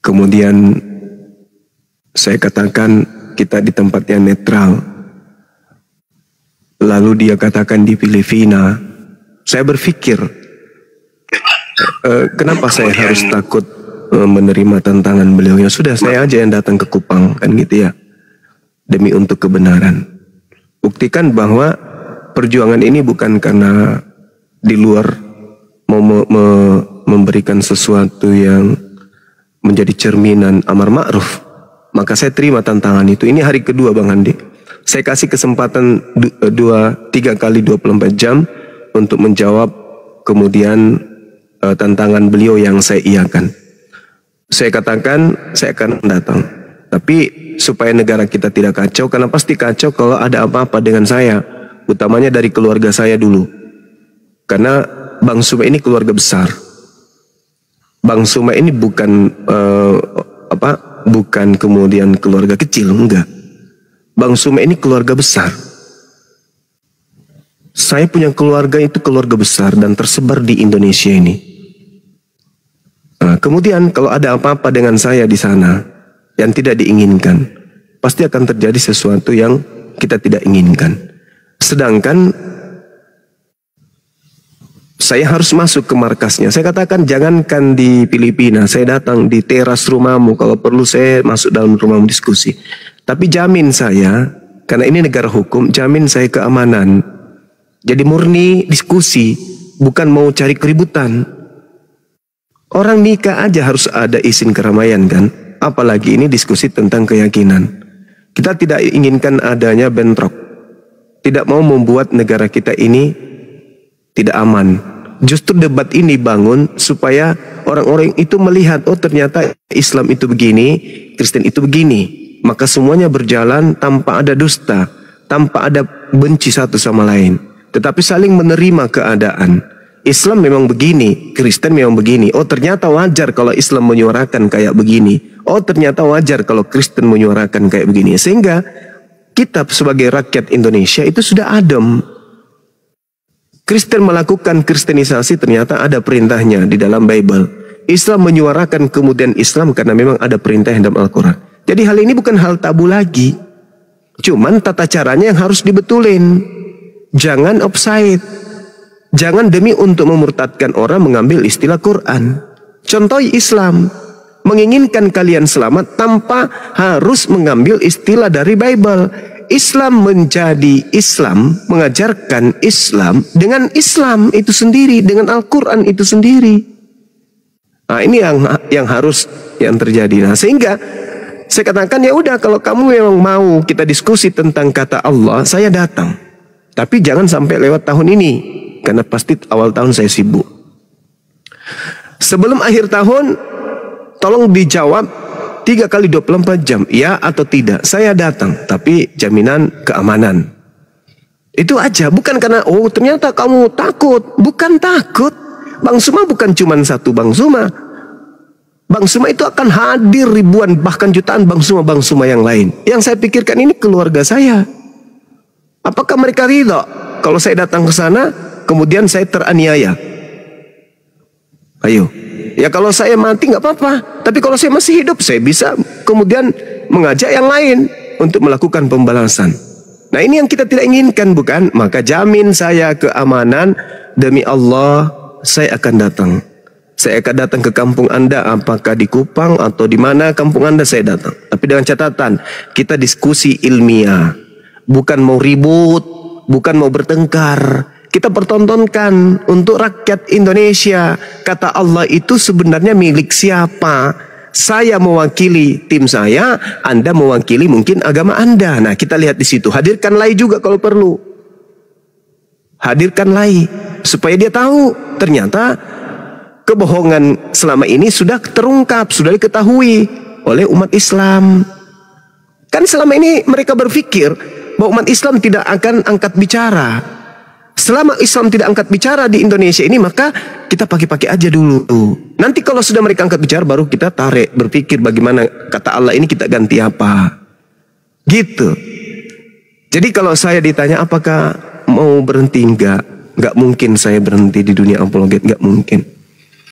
Kemudian saya katakan kita di tempat yang netral. Lalu dia katakan di Filipina. Saya berpikir, kenapa saya harus takut menerima tantangan beliau? Ya sudah, saya aja yang datang ke Kupang, kan gitu ya. Demi untuk kebenaran. Buktikan bahwa perjuangan ini bukan karena di luar mau memberikan sesuatu yang menjadi cerminan amar ma'ruf, maka saya terima tantangan itu. Ini hari kedua Bang Handi. Saya kasih kesempatan 3 kali 24 jam untuk menjawab kemudian tantangan beliau yang saya iakan. Saya katakan saya akan datang. Tapi supaya negara kita tidak kacau, karena pasti kacau kalau ada apa-apa dengan saya, utamanya dari keluarga saya dulu. Karena Bang Suma ini keluarga besar. Bang Suma ini bukan bukan kemudian keluarga kecil, enggak. Bang Suma ini keluarga besar. Saya punya keluarga itu keluarga besar dan tersebar di Indonesia ini. Nah, kemudian kalau ada apa-apa dengan saya di sana yang tidak diinginkan, pasti akan terjadi sesuatu yang kita tidak inginkan. Sedangkan saya harus masuk ke markasnya. Saya katakan jangankan di Filipina, saya datang di teras rumahmu, kalau perlu saya masuk dalam rumahmu diskusi. Tapi jamin saya, karena ini negara hukum, jamin saya keamanan. Jadi murni diskusi, bukan mau cari keributan. Orang nikah aja harus ada izin keramaian kan, apalagi ini diskusi tentang keyakinan. Kita tidak inginkan adanya bentrok, tidak mau membuat negara kita ini tidak aman. Justru debat ini bangun supaya orang-orang itu melihat, oh ternyata Islam itu begini, Kristen itu begini. Maka semuanya berjalan tanpa ada dusta, tanpa ada benci satu sama lain, tetapi saling menerima keadaan. Islam memang begini, Kristen memang begini. Oh ternyata wajar kalau Islam menyuarakan kayak begini. Oh ternyata wajar kalau Kristen menyuarakan kayak begini. Sehingga kita sebagai rakyat Indonesia itu sudah adem. Kristen melakukan kristenisasi ternyata ada perintahnya di dalam Bible. Islam menyuarakan kemudian Islam karena memang ada perintah dalam Al-Quran. Jadi hal ini bukan hal tabu lagi. Cuman tata caranya yang harus dibetulin. Jangan offside. Jangan demi untuk memurtadkan orang mengambil istilah Quran. Contoh Islam. Menginginkan kalian selamat tanpa harus mengambil istilah dari Bible. Islam menjadi Islam, mengajarkan Islam dengan Islam itu sendiri, dengan Al-Quran itu sendiri. Nah ini yang harus yang terjadi. Nah sehingga saya katakan ya udah, kalau kamu memang mau kita diskusi tentang kata Allah, saya datang. Tapi jangan sampai lewat tahun ini, karena pasti awal tahun saya sibuk. Sebelum akhir tahun, tolong dijawab 3 kali 24 jam, ya atau tidak. Saya datang, tapi jaminan keamanan. Itu aja, bukan karena oh ternyata kamu takut. Bukan takut. Bang Suma bukan cuma satu Bang Suma. Bang Suma itu akan hadir ribuan bahkan jutaan Bang Suma yang lain. Yang saya pikirkan ini keluarga saya. Apakah mereka ridha kalau saya datang ke sana kemudian saya teraniaya? Ayo. Ya kalau saya mati nggak apa-apa. Tapi kalau saya masih hidup saya bisa kemudian mengajak yang lain untuk melakukan pembalasan. Nah ini yang kita tidak inginkan, bukan? Maka jamin saya keamanan, demi Allah saya akan datang. Saya akan datang ke kampung Anda, apakah di Kupang atau di mana kampung Anda saya datang. Tapi dengan catatan, kita diskusi ilmiah. Bukan mau ribut, bukan mau bertengkar. Kita pertontonkan untuk rakyat Indonesia. Kata Allah itu sebenarnya milik siapa? Saya mewakili tim saya, Anda mewakili mungkin agama Anda. Nah kita lihat di situ. Hadirkan lai juga kalau perlu. Hadirkan lai. Supaya dia tahu ternyata kebohongan selama ini sudah terungkap, sudah diketahui oleh umat Islam. Kan selama ini mereka berpikir bahwa umat Islam tidak akan angkat bicara. Selama Islam tidak angkat bicara di Indonesia ini, maka kita pakai-pakai aja dulu. Nanti kalau sudah mereka angkat bicara, baru kita tarik, berpikir bagaimana kata Allah ini kita ganti apa. Gitu. Jadi kalau saya ditanya apakah mau berhenti, enggak mungkin saya berhenti di dunia apologet, enggak mungkin.